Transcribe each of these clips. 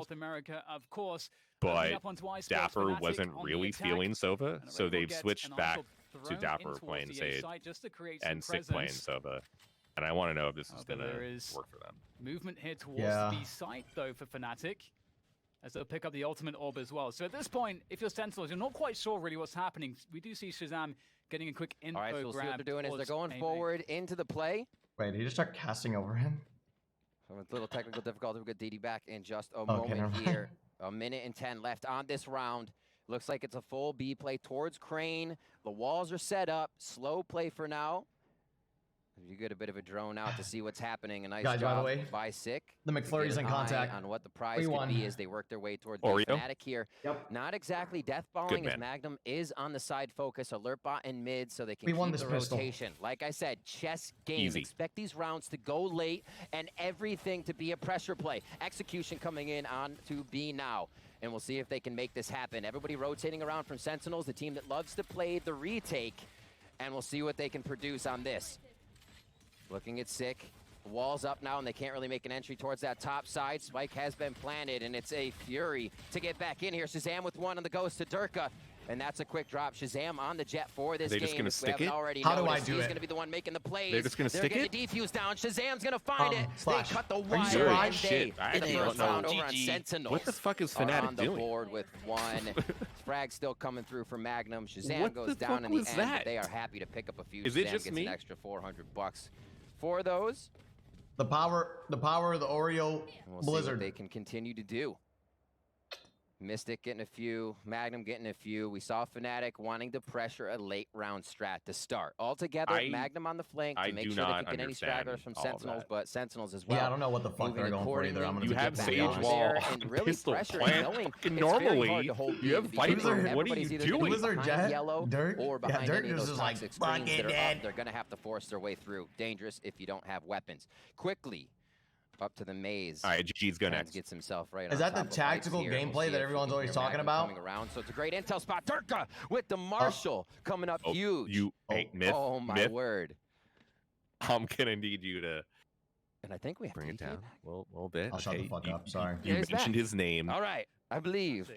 North America, of course. But dapr wasn't really feeling Sova, so they've switched back to dapr playing Sage and Sick playing Sova. And I want to know if this is going to work for them. Movement here towards the B site, though, for Fnatic, as they'll pick up the ultimate orb as well. So at this point, if you're Sentinels, you're not quite sure really what's happening. We do see ShahZaM getting a quick info grab. All right, so we'll see what they're doing is they're going forward into the play. Wait, did he just start casting over him? With a little technical difficulty, we'll get DD back in just a moment here. A minute and 10 left on this round. Looks like it's a full B play towards Crane. The walls are set up. Slow play for now. You get a bit of a drone out to see what's happening. A nice job by the way, by Sick. The McFlurry's in contact. On what the prize could be as they work their way towards the Fnatic here. Not exactly deathballing as Magnum is on the side focus. Alert bot in mid so they can keep the rotation. Like I said, chess game. Easy. Expect these rounds to go late and everything to be a pressure play. Execution coming in on to B now. And we'll see if they can make this happen. Everybody rotating around from Sentinels, the team that loves to play the retake. And we'll see what they can produce on this. Looking at Sick. Walls up now, and they can't really make an entry towards that top side. Spike has been planted, and it's a fury to get back in here. ShahZaM with one on the ghost to Derke. And that's a quick drop. ShahZaM on the jet for this game. They're just going to stick it? How do I do it? He's going to be the one making the plays. They're just going to stick it? They're getting the defuse down. ShahZaM's going to find it. Slash. They cut the Are you wire. serious? Shit, I the actually first don't round know. over on Sentinels. What the fuck is Fnatic on the doing? board with one. Frag still coming through for Magnum. ShahZaM What goes the down fuck in the was end. that? They are happy to pick up a few. Is it ShahZaM just gets me? an extra $400 for those. The power of the Oreo We'll Blizzard. see what they can continue to do. Mistic getting a few, Magnum getting a few. We saw Fnatic wanting to pressure a late round strat to start. Altogether, Magnum on the flank to make sure they can get any stragglers from Sentinels, but Sentinels as well. Yeah, I don't know what the fuck they're going for either. I'm gonna you have Sage Wall, and really pistol pressure plant. knowing Normally, you have fights. What are you doing? Was there Jet? Yellow Derke? or behind any of Derke those is like toxic screens that are dead. up. They're going to have to force their way through. Dangerous if you don't have weapons. Quickly. Up to the maze. All right, GG's go next. Gets himself right. Is that the tactical gameplay that everyone's always talking about? Coming around, so it's a great intel spot. Derke with the Marshall coming up huge. Myth. Oh my word! I'm gonna need you to. And I think we have bring to it down a little bit. I'll shut the fuck up. Sorry. You mentioned his name. All right, I believe.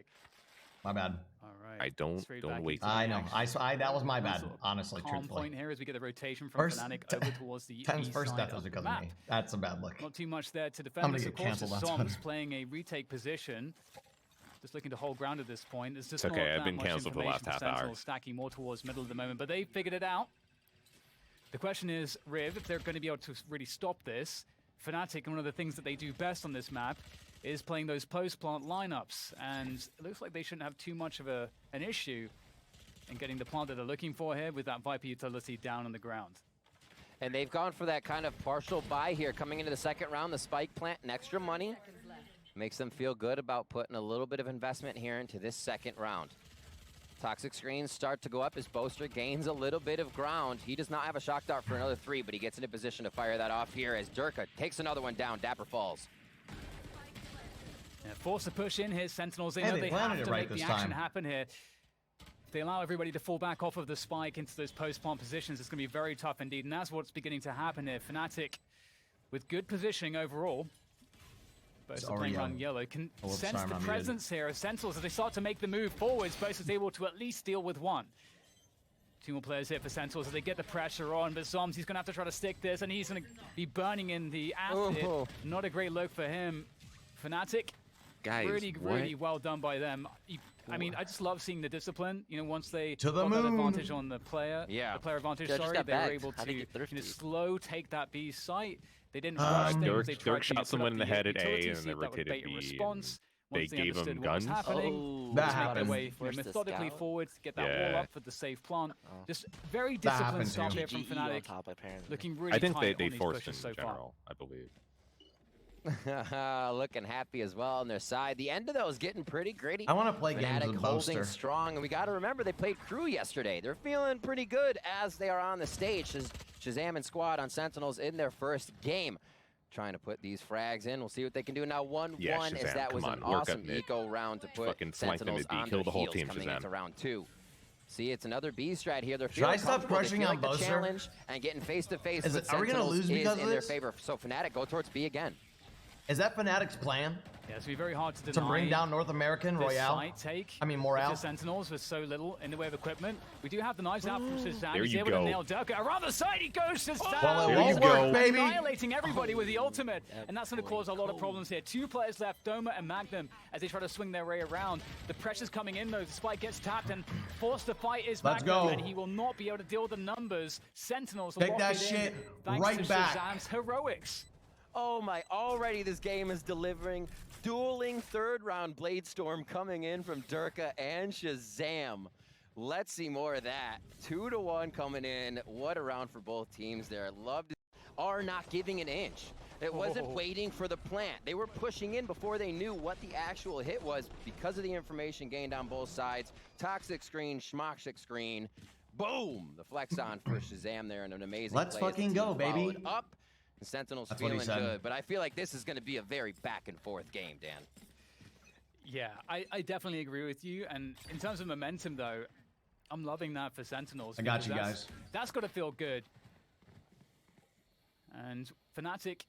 My bad. All right. I don't wait. I know. That was my bad. Honestly, calm truthfully. Point here as we get the rotation from Fnatic over towards the TenZ east first side death was of the because map. of me. That's a bad look. Not too much there to defend. This, of course, is canceled. zombs playing a retake position. Just looking to hold ground at this point. There's just It's okay. not I've that been much canceled for the last information half hour. Sentinels stacking more towards middle at the moment, but they figured it out. The question is, Riv, if they're going to be able to really stop this. Fnatic, one of the things that they do best on this map is playing those post-plant lineups, and it looks like they shouldn't have too much of an issue in getting the plant that they're looking for here with that Viper utility down on the ground. And they've gone for that kind of partial buy here coming into the second round. The spike plant and extra money makes them feel good about putting a little bit of investment here into this second round. Toxic screens start to go up as Boaster gains a little bit of ground. He does not have a shock dart for another 3, but he gets in a position to fire that off here as Derke takes another one down. dapr falls. Yeah, force a push in here. Sentinels, they know they have to make the action happen here. If they allow everybody to fall back off of the spike into those post-plant positions, it's going to be very tough indeed, and that's what's beginning to happen here. Fnatic, with good positioning overall, Boaster playing around yellow, can sense the presence here of Sentinels as they start to make the move forwards. Boaster's able to at least deal with one. 2 more players here for Sentinels as they get the pressure on, but zombs, he's going to have to try to stick this, and he's going to be burning in the acid. Not a great look for him. Fnatic, guys, really well done by them. I mean, I just love seeing the discipline. You know, once they got that advantage on the player, the player advantage, they were able to slow take that B site. They didn't rush things. They tried Derke shot someone in the head at A, and they rotated B. They gave him guns. That happened. Methodically forward to get that wall up for the safe plant. Just very disciplined stuff here from Fnatic. Looking really tight. I think they forced him in general, I believe. Looking happy as well on their side. The end of those getting pretty gritty. I want to play games with holding Boaster. Strong, and we got to remember they played crew yesterday. They're feeling pretty good as they are on the stage. ShahZaM and squad on Sentinels in their first game. Trying to put these frags in. We'll see what they can do now. 1-1 as that was an awesome eco round to put Sentinels on their heels coming into round 2. See, it's another B strat here. They're feeling comfortable. They feel like the challenge and getting face to face with Sentinels is in their favor. So Fnatic go towards B again. Is that Fnatic's plan? Yeah, it's be very hard to deny. To bring down North American Royale. I mean, Morale. The Sentinels with so little in the way of equipment. We do have the knives out from ShahZaM. There He's you able go. to nail Derke. Around the side he goes, ShahZaM. Well, it won't work, baby. Annihilating everybody with the ultimate. And that's going to cause a lot of problems here. 2 players left, Doma and Magnum, as they try to swing their way around. The pressure's coming in, though. The spike gets tapped and forced to fight is Magnum. And he will not be able to deal with the numbers. Sentinels will take that shit right back. ShahZaM's heroics. Oh my, already this game is delivering. Dueling third round Blade Storm coming in from Derke and ShahZaM. Let's see more of that. 2-1 coming in. What a round for both teams there. Loved it. Are not giving an inch. It wasn't waiting for the plant. They were pushing in before they knew what the actual hit was because of the information gained on both sides. Toxic screen, schmoxic screen. Boom! The flex on for ShahZaM there and an amazing Let's play as the fucking team go, baby. followed up. The Sentinels feeling good, but I feel like this is going to be a very back and forth game, Dan. Yeah, I definitely agree with you. And in terms of momentum, though, I'm loving that for Sentinels. I got you guys. That's got to feel good. And Fnatic,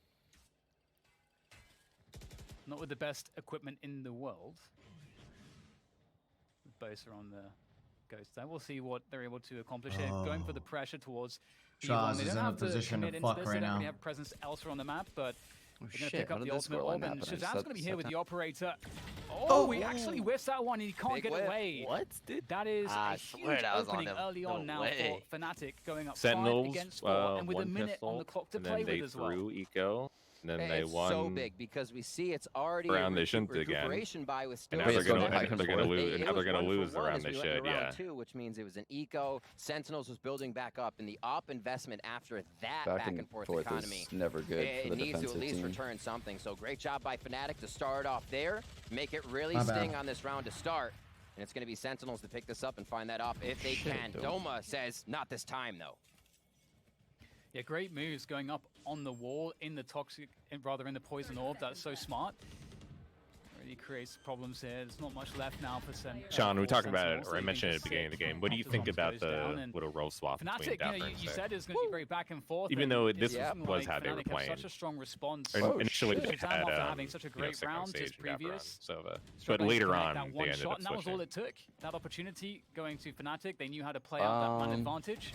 not with the best equipment in the world. Boaster on the ghost there. We'll see what they're able to accomplish here. Going for the pressure towards Shahz is in a position to fuck right now. They have presence elsewhere on the map, but they're going to pick up the ultimate orb, and ShahZaM's going to be here with the operator. Oh, he actually whiffs that one, and he can't get away. What? That is a huge opening early on now for Fnatic, going up Sentinels, 5 against 4, and with a one minute pistol, on the clock to and play then with as well. they threw eco, and then they won. So big because we see it's already round they shouldn't recuperation by with still. And now they're gonna lose. Now they're gonna lose the round they should. Yeah. Which means it was an eco. Sentinels was building back up, and the op investment after that back and forth economy is never good. It needs to at least return something. So great job by Fnatic to start off there, make it really sting on this round to start. And it's going to be Sentinels to pick this up and find that off if they can. Doma says not this time though. Yeah, great moves going up on the wall in the toxic, rather in the poison orb. That's so smart. Really creates problems here. There's not much left now for Sean, we talked about it, or I mentioned it at the beginning of the game. What do you think about the little role swap between Fnatic, dapr and you said it's going to be very back and forth. Even though this was how they were Fnatic playing. Such a strong response. Initially, they had having such a great round just previous. But later on, that they one ended shot, up and that was switching. all it took. That opportunity going to Fnatic. They knew how to play out that man advantage.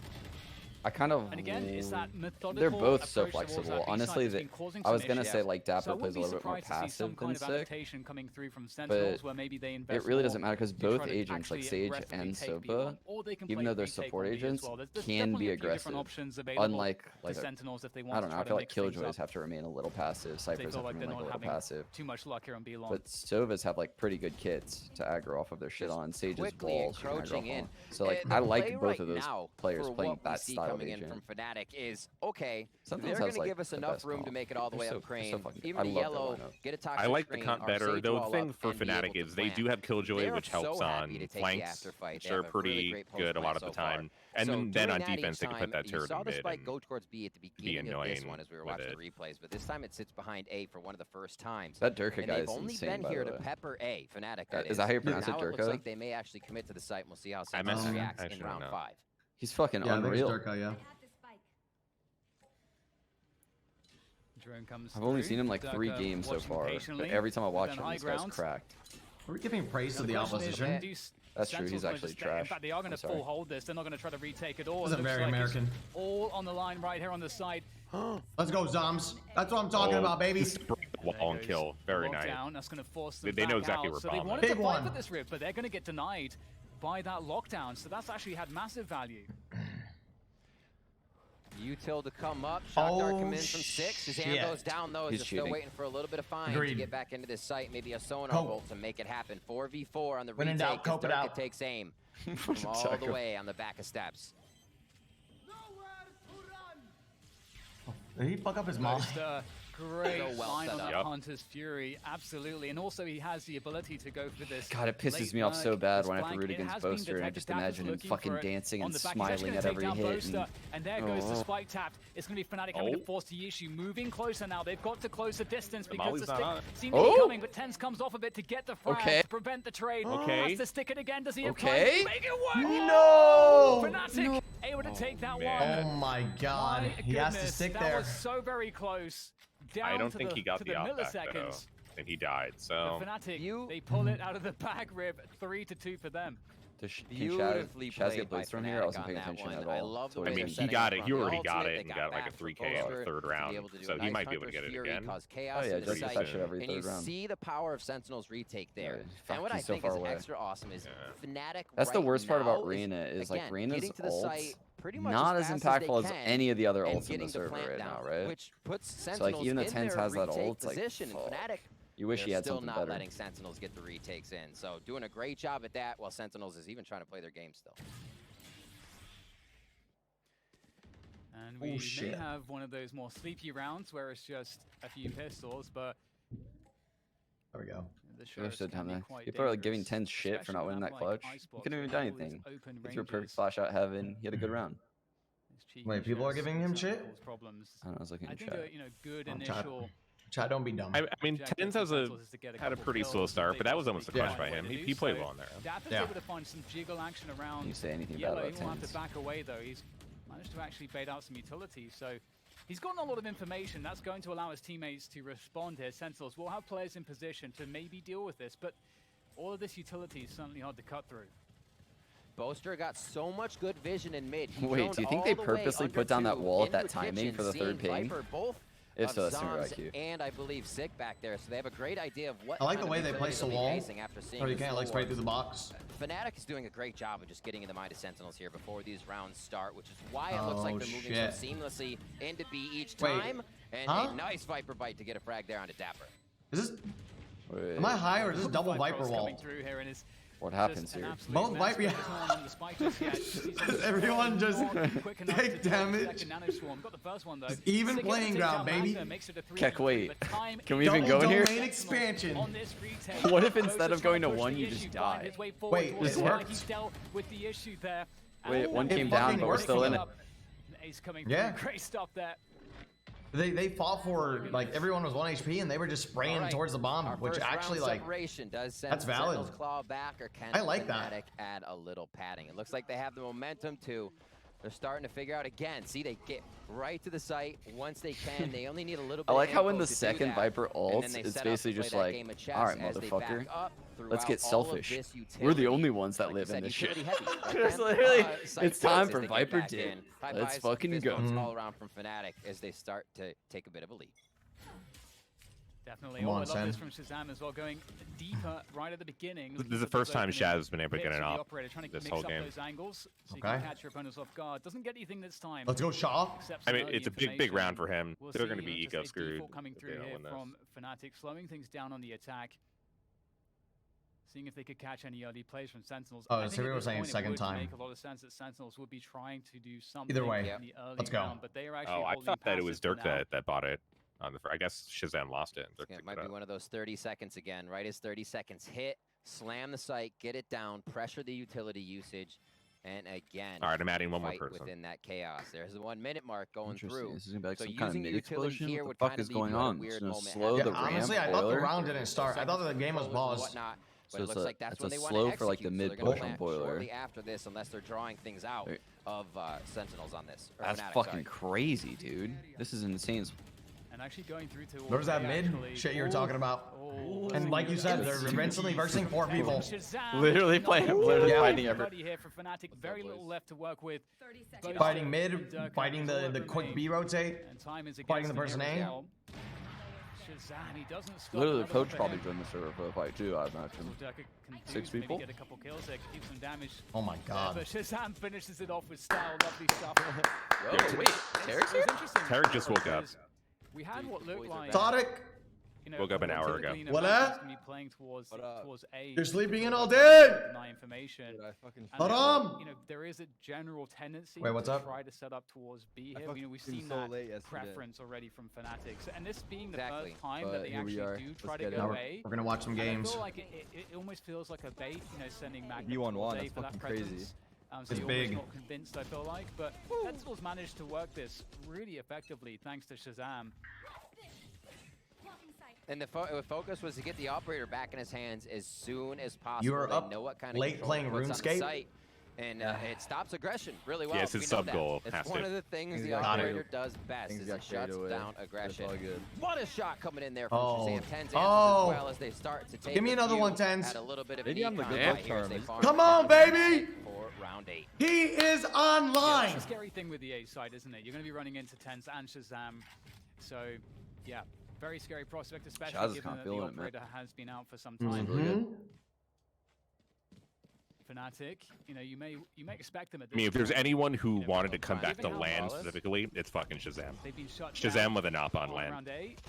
I kind of. And again, it's that methodical. They're both so approach towards flexible. that B Honestly, side I was gonna say like So I dapr wouldn't plays a be little bit more surprised to see some passive kind than of sick, adaptation coming through from Sentinels, where maybe they invest it really more doesn't matter because to both try to agents like actually Sage aggressively and take Soba, B1, or they can even play though they're retake support on B as agents, well. There's can definitely be a few different aggressive. options available Unlike to Sentinels if they want I don't to know. I try feel to like mix things Killjoys up. have to remain a little passive. They Cyphers feel have like to they're remain not like a little having passive. too much luck here on B long. But Sovas have like pretty good kits to aggro off of their shit on. Sage's quickly walls you can aggro encroaching in. on. So like The I like play both right of those now players for playing what we that see style of coming in agent. from Fnatic is okay. Sentinels They're has, going to like, give us the enough best room to comp. make it all the They're way so- up they're so crane. fucking- Even I the love their yellow, lineup. get a toxic I like the screen, comp our better. Sage The wall thing up, for and be Fnatic able to is they plant. do have Killjoy, They're which so helps happy on to take the flanks, afterfight. which They are have a really pretty great good a lot of post the play so far. time. And So then during on that defense, each they can put time, that you turret saw in the mid spike and go towards B at the beginning of this annoying one as we were with watching it. the replays, but this time it sits behind A for one of the first times. That Derke And guy they've is only insane, been by here the to way. pepper A, Fnatic Is that how you pronounce it, Now it looks Derke? like they may actually commit to the site, and we'll see how I Sentinels missed- reacts I in should've round known. 5. He's fucking Yeah, I think it's unreal. Derke, yeah. Drone comes I've only through. seen him like 3 Derke games so watching far, but patiently, every time I watch then him, high this guy's ground. cracked. Are we giving praise to the The question is, opposition? do That's true, Sentinels he's gonna actually just stay- In trash. fact, they are going I'm to sorry. full hold this. They're not going to try to retake it all. This is It looks very like it's American. all on the line right here on the side. Let's go, zombs. That's what I'm talking about, baby. Wall and kill. Very nice. Lockdown. That's going to force them They know back exactly out. where So they bomb wanted is. to Big fight for one. this rip, but they're going to get denied by that lockdown. So that's actually had massive value. Util to come up. Shockdart come in from shit. 6. His hand goes down though. He's He's still cheating. waiting for a little bit of fine to Agreed. get back into this site. Maybe a sonar Cope. bolt to make it happen. 4v4 on the When in retake doubt, as cope it Derke out. takes aim from all the way on the back of steps. Did he fuck up his mom? Boaster, great So well line set on up. that Yep. Hunter's Fury, absolutely. And also he has the ability to go for this. God, it pisses late me off so lurk, bad this when I have to flank. root It against has been Boaster and I detected. just Dapper's imagine him looking fucking for it dancing on and the back. He's actually smiling gonna at take every down hit. Boaster, and there goes the Oh. spike tapped. It's going to be Fnatic having to force the issue, moving closer now. They've got to close the distance because Molly's the not stick on. seems to be Oh. coming, but TenZ comes off a bit to get the frag Okay. to prevent the trade. Okay. Has to stick it again. Does he have Okay. time to make it work? No! Fnatic able to take that man. Oh one. my god. My He has to goodness, stick that there. was so very close. Down I don't to think the, he got to the the op back, though. milliseconds. and he died. So Fnatic, they pull it out of the back rib, 3-2 for them. Beautifully Shaz played get by blitzed from here? I wasn't Fnatic paying on that attention one. at all. I love the I way mean, they're he setting got up it. on He the already got ultimate. it and got like a back for 3K in the Boaster third to be round. able to do So a he nice might be able to Hunter's get it Fury, again. cause chaos Oh yeah, in the just site, that shit every and you third round. see the power of Sentinel's retake there. Yeah, And what I he's so think far is away. extra awesome is Fnatic That's the right worst part about now Reyna is like again, Reyna's getting to the ult site pretty much not as fast impactful they as can any of the other and ults in getting the the server plant right down, now, right? which puts So Sentinels like even the in TenZ their has that retake ult, like position, and fuck. Fnatic, You wish he they're had still something not better. letting Sentinels get the retakes in. So doing a great job at that while Sentinels is even trying to play their game still. And we may have one of those more sleepy rounds where it's just a few pistols, but There we go. the You shows should can be have quite People are like giving dangerous, 10 shit for not especially winning when that a map like clutch. He Icebox couldn't even with do all these anything. open He threw a perfect ranges. flash out heaven. He had a good round. These cheeky Wait, people are shots giving can him certainly shit? cause problems. I don't know, I was looking I in think chat. a good Oh, chat. initial Chat, don't be dumb. I mean, objective TenZ for has Sentinels is to get had a couple pretty kills slow if start, they but that was almost a possibly crush by can. him. They He do played so. well in there. Dapper's Yeah. able to find some jiggle action around You say anything bad Yellow. about He will have TenZ. to back away though. He's managed to actually bait out some utilities, so he's gotten a lot of information. That's going to allow his teammates to respond here. Sentinels will have players in position to maybe deal with this, but all of this utility is certainly hard to cut through. Boaster got so much good vision in mid. He Wait, droned do you think all they the way purposely under put down that two wall at into that a timing kitchen, for the third seeing ping? Viper both If of so, that's new zombs IQ. and I believe Sick back there, so they have a great idea of what I like kind the of way they utility place the they'll be wall. facing after seeing So you the can't like slow spray through the ones. box. Fnatic is doing a great job of just getting in the mind of Sentinels here before these rounds start, which is why it looks like Oh, they're moving shit. so seamlessly into B each Wait, time. And huh? a nice Viper bite to get a frag there onto dapr. Is this? Wait, Am I high or is this double Viper Cross wall? coming through here and is what just happens an here? absolute Both mess, Viper- but there's no one on the spike just yet. He's Everyone just not quick enough take to damage. second nano swarm. Got the first one though. It's even Sick playing takes out ground, baby. Magnum, makes it a 3-3, Keck, wait. but time Can we is even Double go in here? domain expansion. on this retake. What if Boaster's instead of trying going to push one, the you issue, just find die? his way forward Wait, towards it the spike. worked. He's dealt with the issue there. Wait, And one it came fucking down, but we're worked. still in it. Ace coming Yeah. through. Great stop there. They fought for like everyone was 1 HP and they were just spraying All right. towards the bomb, Our which first actually round like separation does send that's valid. Sentinels claw back, or can I like that. Fnatic add a little padding? It looks like they have the momentum too. They're starting to figure out again. See, they get right to the site once they can. They only need a little bit. I like of how when info the to do second that, Viper and then ults, they it's set up to basically play just that like, game of chess all right, as they back motherfucker, up let's get throughout all of selfish. this We're the utility. only ones that Like you live in said, this shit. utility heavy, right, It's man? literally, Site it's time as for they get Viper back dip. in. High Let's fives, fucking fist go. bumps all around from Fnatic as they start to take a bit of a lead. Definitely. Come Oh, on, I love this Sen. from ShahZaM as well, going deeper right at the beginning. This is the first time Shaz has been able to get an op trying to this mix whole up game. those angles so you Okay. can catch your opponents off guard. Doesn't get anything this time. let's go Shaw. Accepts I some mean, early it's a big information. round for him. We'll They're see, going to be just eco a screwed default coming if through they don't here win this. from Fnatic, slowing things down on the attack. Seeing if they could catch any early plays from Sentinels. Oh, I think so we at were this saying point it second would time. make a lot of sense that Sentinels would be trying to do something Either way, in the early let's go. round, but they are actually Oh, I holding thought that it was passive for Derke now. that bought it on the. I guess ShahZaM lost it. And Derke Yeah, it picked might it be up. one of those 30 seconds again, right as 30 seconds hit, slam the site, get it down, pressure the utility usage, and again, All right, I'm adding one more fight person. within that chaos. There's the 1 minute mark going Interesting. through. This is gonna be like So some kind of using the mid utility explosion. here What would the fuck kinda is leave you going at a on? weird Just gonna moment. slow Yeah, the honestly, ramp I thought the boiler? round didn't start. I thought the game was paused. Whatnot, but So it looks it's a- like that's it's when a they want slow to for, like, the execute, so mid they're gonna push on plant boiler. shortly after this, unless they're drawing things out Wait. of Sentinels on this. Or That's Fnatic, fucking sorry. crazy, dude. This is insane. And actually going through to There's that mid actually. shit you were talking about. Oh, And like you said, they're instantly versing 4 people. ShahZaM, Literally playing- literally Yeah. fighting everybody here for Fnatic. Very little left to work with. Boaster Fighting and mid, Derke fighting is all the that quick remain. B rotate. And time is fighting against the person him A. as well. ShahZaM, he doesn't stop. Literally, the Another coach one for probably him. joined the server for the fight too, I imagine. So Derke can 6 maybe people? get a couple kills there, keep some damage. Oh my god. But ShahZaM finishes it off with style. Lovely stuff. Yo, wait, Tarek's here? Interesting. Tarek just woke up. because We had what looked like. Todic, You know, Woke up an hour ago. typically, you know, What Magnum's up? gonna be playing towards A. you're sleeping in all day. Deny information. Dude, I fucking And, Haram! you know, there is a general tendency Wait, what's to up? try to set up towards B I here. You know, we've fucking seen so that late yesterday. preference already from Fnatic. So, and this being the Exactly. first time that But they here we actually are. do Let's try to get it. go Now A. we're gonna watch some And I games. feel like it almost feels like a bait, you know, sending Magnum You on towards one, A that's for that fucking crazy. presence. So It's you're big. almost not convinced, I feel like, but Sentinels managed to work this really effectively thanks to ShahZaM. And the focus was to get the operator back in his hands as soon as possible. You were They up know what kind late of control playing he puts on the RuneScape? site. And it stops aggression really well. Yes, his sub goal. It's one of the things the operator does best is it shuts down aggression. What a shot coming in there from ShahZaM. TenZ as well as they start to take. Give me another one, TenZ. Add a little bit of Maybe I'm the good luck charm. Come on, baby! For round 8. He is online. That's the scary thing with the A side, isn't it? You're going to be running into TenZ and ShahZaM. So, yeah, very scary prospect, especially given that the operator has been out for some time. Fnatic, you know, you may expect them at this I mean, if there's point. anyone who wanted to come back to land specifically, it's fucking ShahZaM. They've been shut ShahZaM with an op on land. Round 8,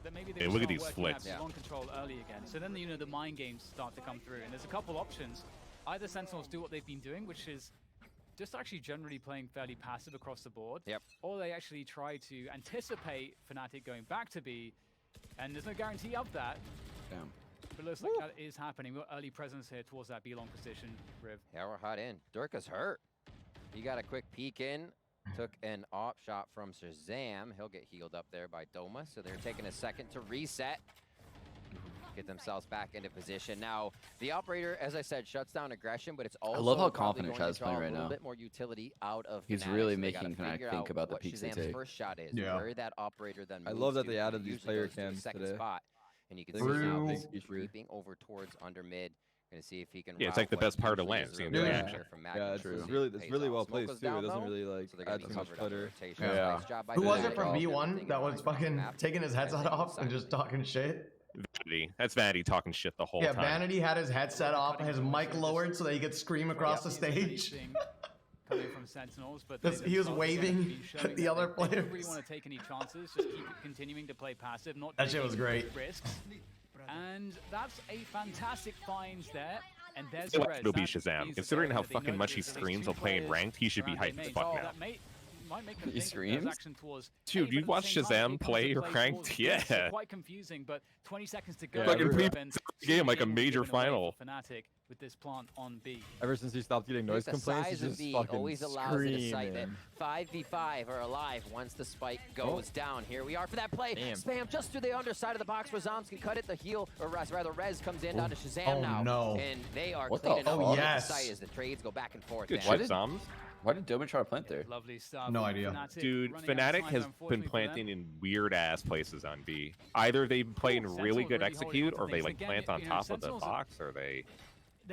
that maybe Hey, look at these flicks. On control early again. So then, you know, the mind games start to come through, and there's a couple options. Either Sentinels do what they've been doing, which is just actually generally playing fairly passive across the board, or they actually try to anticipate Fnatic going back to B, and there's no guarantee of that. Damn. But it looks like that is happening. We've got early presence here towards that B-long position, Riv. Yeah, we're hot in. Derke's hurt. He got a quick peek in. Took an op shot from ShahZaM. He'll get healed up there by Doma. So they're taking a second to reset. Get themselves back into position. Now, the operator, as I said, shuts down aggression, but it's also I love how confident Shah's playing right now. A little bit more utility out of He's Fnatic, really so making Fnatic think about the peaks they take. first shot is. Where that operator then I moves love that to, they added these player cams second today. spot. And you can see now he's creeping over towards under mid. Gonna see if he can. Yeah, it's like the best part of land, seeing the reaction. Yeah, it's really well placed too. It doesn't really like add too much clutter. Yeah. Who was it from B1 that was fucking taking his headset off and just talking shit? Vanity. That's Vanity talking shit the whole time. Yeah, Vanity had his headset off, his mic lowered so that he could scream across the stage. Coming from Sentinels, but he was waving at the other players. They don't really want to take any chances, just keep continuing to play passive, not that shit was great. Risks. And that's a fantastic find there. And there's the rest. It'll be ShahZaM. Considering how fucking much he screams while playing ranked, he should be hyped as fuck now. He screams? Dude, you watch ShahZaM play ranked? Yeah. Quite confusing, but 20 seconds to go. Fucking game like a major final. Fnatic with this plant on B. Ever since he stopped getting noise complaints, he's just fucking always allows it to cite that screaming. 5v5 are alive once the spike goes down. Here we are for that play. Spam just through the underside of the box where zombs can cut it. The heal, or rather Rez comes in down to ShahZaM now. No. And they are cleaning up the site as the trades go back and forth. Good shit, zombs. Why did Doma try to plant there? Lovely stuff. No idea. Dude, Fnatic has been planting in weird-ass places on B. Either they play in really good execute, or they like plant on top of the box, or they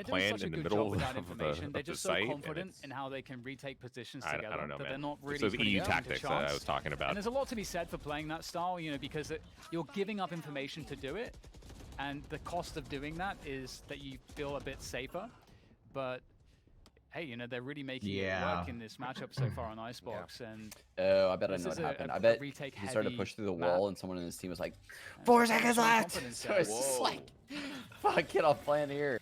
plant in the middle of They're the just site. so confident in how they can retake positions together. I don't know, that man. they're not really those EU tactics that I was talking about. And there's a lot to be said for playing that style, you know, because you're giving up information to do it, and the cost of doing that is that you feel a bit safer. But hey, you know, they're really making it work in this matchup so far on Icebox. And I bet I know what happened. I bet he started to push through the wall, and someone in his team was like, 4 seconds left! So it's just like, fuck, get off plan here.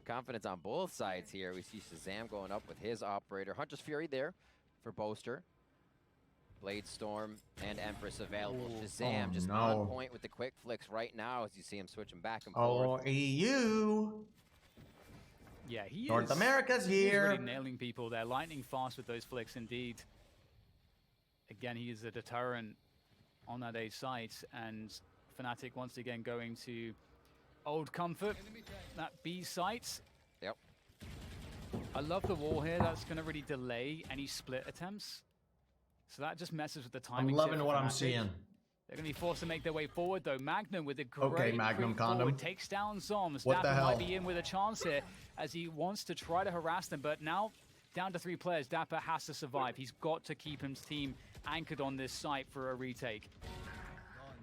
Confidence on both sides here. We see ShahZaM going up with his operator. Hunter's Fury there for Boaster. Blade Storm and Empress available. ShahZaM just on point with the quick flicks right now as you see him switching back and forth. Oh, EU. Yeah, he North America's here. He's really nailing people there. Lightning fast with those flicks indeed. Again, he is a deterrent on that A site, and Fnatic once again going to Old Comfort, that B site. Yep. I love the wall here. That's going to really delay any split attempts. So that just messes with the timing. I'm loving what I'm seeing. They're going to be forced to make their way forward, though. Magnum with a great Magnum condom forward, takes down zombs. What the dapr hell? might be in with a chance here as he wants to try to harass them, but now down to 3 players. dapr has to survive. He's got to keep his team anchored on this site for a retake.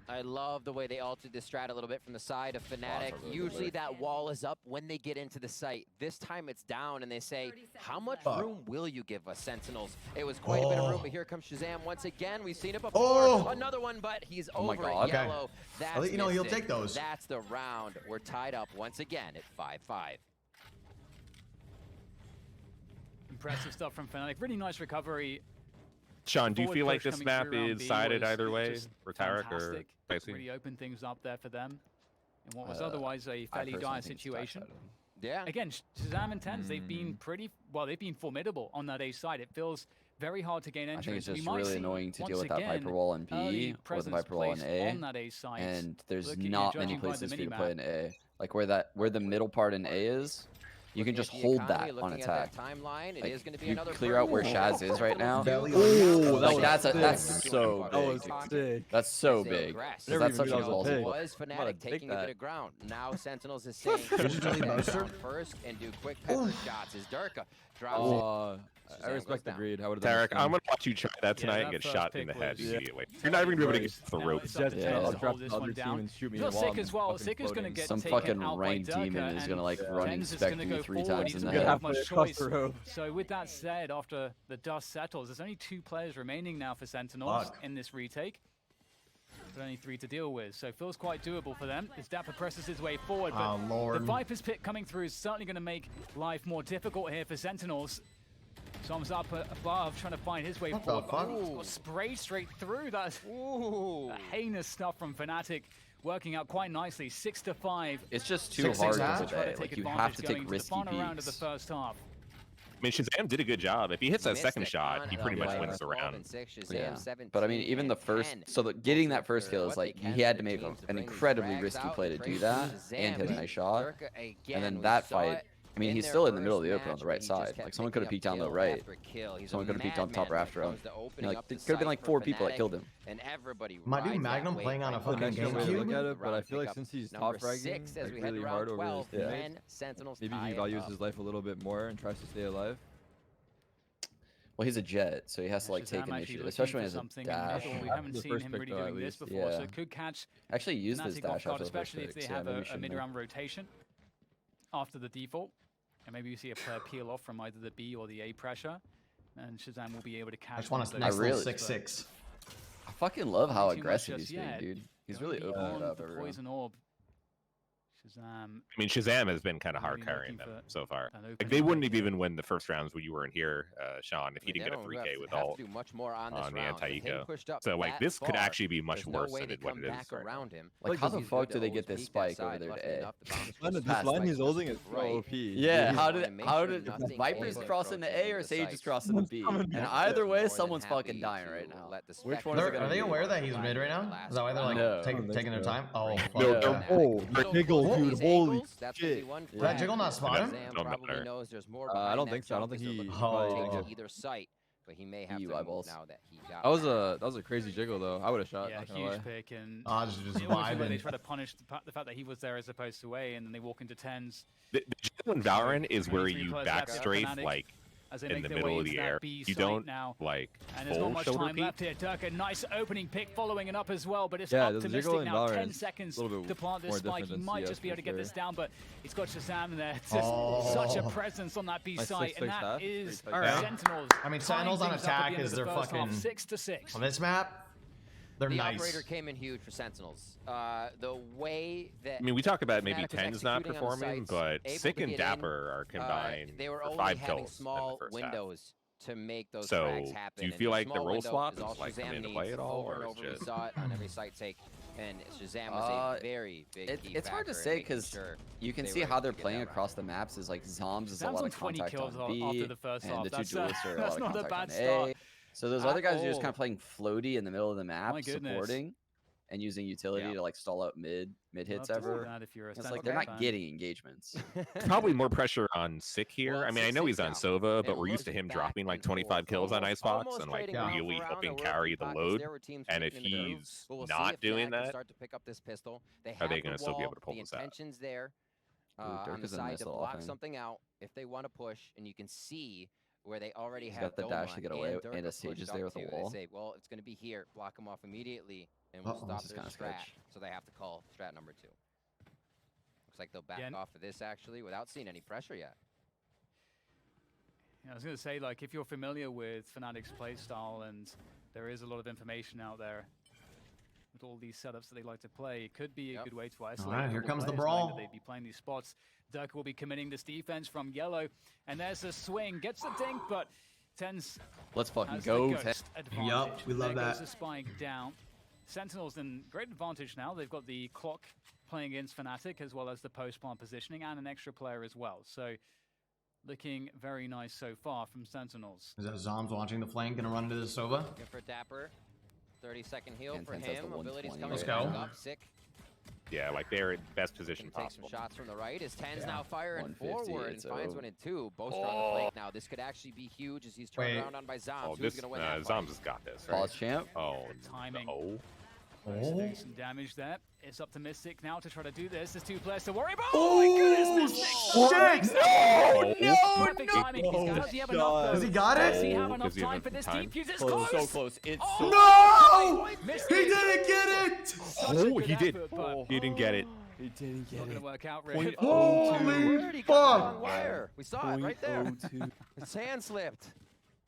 I love the way they altered this strat a little bit from the side of Fnatic. Usually that wall is up when they get into the site. This time it's down and they say, how much room will you give us, Sentinels? It was quite a bit of room, but here comes ShahZaM once again. We've seen it before. Another one, but he's over at yellow. That's I'll let you know he'll take those. That's the round. We're tied up once again at 5-5. Impressive stuff from Fnatic. Really nice recovery. Sean, do you feel like this map is sided either way for Tarek or Dicey? Really opened things up there for them in what was otherwise a fairly dire situation. Yeah. Again, ShahZaM and TenZ, they've been they've been formidable on that A side. It feels very hard to gain entrance. I think it's just really annoying to deal with that Viper wall in B or the Viper wall in A, and there's not many places for you to play in A. Like where the middle part in A is, you can just hold that on attack. Like, you clear out where Shaz is right now. Ooh, like that's so big. That's so big. That's such a ballsy play. Fnatic taking a bit of ground. Now Sentinels is saying Boaster first and do quick pepper shots as Derke drops it. I respect the greed. Derek, I'm gonna watch you try that tonight and get shot in the head immediately. You're not even gonna be able to get the ropes. I'll drop this one down. And shoot me in Sick as well. Sick is gonna get some fucking ranked demon is gonna like run inspect me 3 times in the head. head. Much choice. So with that said, after the dust settles, there's only 2 players remaining now for Sentinels in this retake. But only 3 to deal with, so it feels quite doable for them as dapr presses his way forward. But the Viper's pick coming through is certainly going to make life more difficult here for Sentinels. Zombs up above, trying to find his way forward. Got sprayed straight through. That's heinous stuff from Fnatic, working out quite nicely. 6 to 5. It's just too hard today. Like you have to take risky round of the first half. I mean, ShahZaM did a good job. If he hits that second shot, he pretty much wins the round. Yeah. But I mean, even the first, getting that first kill is like, he had to make an incredibly risky play to do that and hit a nice shot. And then that fight, I mean, he's still in the middle of the open on the right side. Like, someone could have peeked down the right. Someone could have peeked on top or after him. You know, like, there could have been like 4 people that killed him. My dude Magnum playing on a fucking game look at it, but I feel like since he's top fragging like really hard over his teammates, maybe he values his life a little bit more and tries to stay alive. Well, he's a jet, so he has to like take initiative, especially when he has a dash. We haven't seen him really doing this before, so it could catch. Actually, use this dash after especially if they have a mid-round rotation after the default, and maybe you see a player peel off from either the B or the A pressure, and ShahZaM will be able to catch. I just want a nice little 6-6. I fucking love how aggressive he's being, dude. He's really opening it up. The poison orb. ShahZaM. I mean, ShahZaM has been kind of hard carrying them so far. Like they wouldn't have even win the first rounds when you weren't here, Sean, if he didn't get a 3K with ult on the anti-eco. So like this could actually be much worse than what it is right now. Like how the fuck do they get this spike over there to A? This line he's holding is so OP. Yeah, how did Vipers cross into A or Sage is crossing into B? And either way, someone's fucking dying right now. Which one are they aware that he's mid right now? Is that why they're like taking their time? Oh, fuck. Jiggle, dude, holy shit. Did that Jiggle not spot him? I don't think so. I don't think he either site, but he may have to eyeballs. now that he got that was a crazy Jiggle though. I would have shot. Yeah, huge pick, and just they try to punish the fact that he was there as opposed to A, and then they walk into TenZ. The Jiggle in Valorant is where you back strafe like in the middle of the air. You don't like and there's not much time left here. Derke, nice opening pick, following it up as well, but it's yeah, optimistic now. 10 seconds to plant this spike. He might just be able to get this down, but he's got ShahZaM there. Just such a presence on that B site, and that is Sentinels. I mean, Sentinels on attack is their fucking 6 to 6 on this map. They're nice. The operator came in huge for Sentinels. The way that I mean, we talk about maybe TenZ not performing, but Sick and dapr are combined for 5 kills small in the first windows to make those so frags happen. Do you feel like the role swap is like coming into play at all, or over just... we saw it on every site take, and ShahZaM was a very big key It's hard to say because you can see how they're playing across the maps. Is like zombs is a lot of contact on B, and the 2 duelists are a lot of contact on A. So those other guys are just kind of playing floaty in the middle of the map, supporting and using utility to like stall out mid hits ever. It's like they're not getting engagements. Probably more pressure on Sick here. I mean, I know he's on Sova, but we're used to him dropping like 25 kills on Icebox and like really helping carry the load. And if he's not doing that, are they going to still be able to pull this out? On the side to block something out if they want to push, and you can see where they already have got the dash to get away, and a Sage is there with a wall. They say, well, it's going to be here. Block them off immediately, and we'll stop their strat. So they have to call strat number 2. Looks like they'll back off of this actually without seeing any pressure yet. Yeah, I was going to say, like, if you're familiar with Fnatic's playstyle, and there is a lot of information out there with all these setups that they like to play, it could be a good way to isolate. All right, here comes the brawl. They'd be playing these spots. Derke will be committing this defense from yellow, and there's a swing, gets the dink, but TenZ. Let's fucking go. Yup, we love that. Goes the spike down. Sentinels in great advantage now. They've got the clock playing against Fnatic as well as the post-plant positioning and an extra player as well. So looking very nice so far from Sentinels. Is that zombs watching the flank, gonna run into the Sova? Good for dapr. 30-second heal And for TenZ has him. the Abilities 120 coming Let's back go. up. Sick. Yeah, like they're in best position Can take some possible. shots from the right. Is TenZ now firing 150, forward and it's finds over. one in two. Boaster on the flank now. This could actually be huge as he's turned Wait. around on by zombs. Oh, Who's this gonna win that fight? zombs has got this. Right? Pause champ. Oh, Timing. no. Doing some damage there. It's up to Mistic now to try to do this. There's 2 players to worry about. Oh my goodness, Mistic! No! Perfect timing. Does he have enough though? Has he got Does he it? have enough Does he have time for this time? deep use? It's Close, close. so close. It's No! Mistic. He didn't get it! Such a Oh, good he did. effort, but He didn't get it. He didn't not get gonna it. work out really. Holy He got the fuck! wrong wire. We saw it right there. His hand slipped.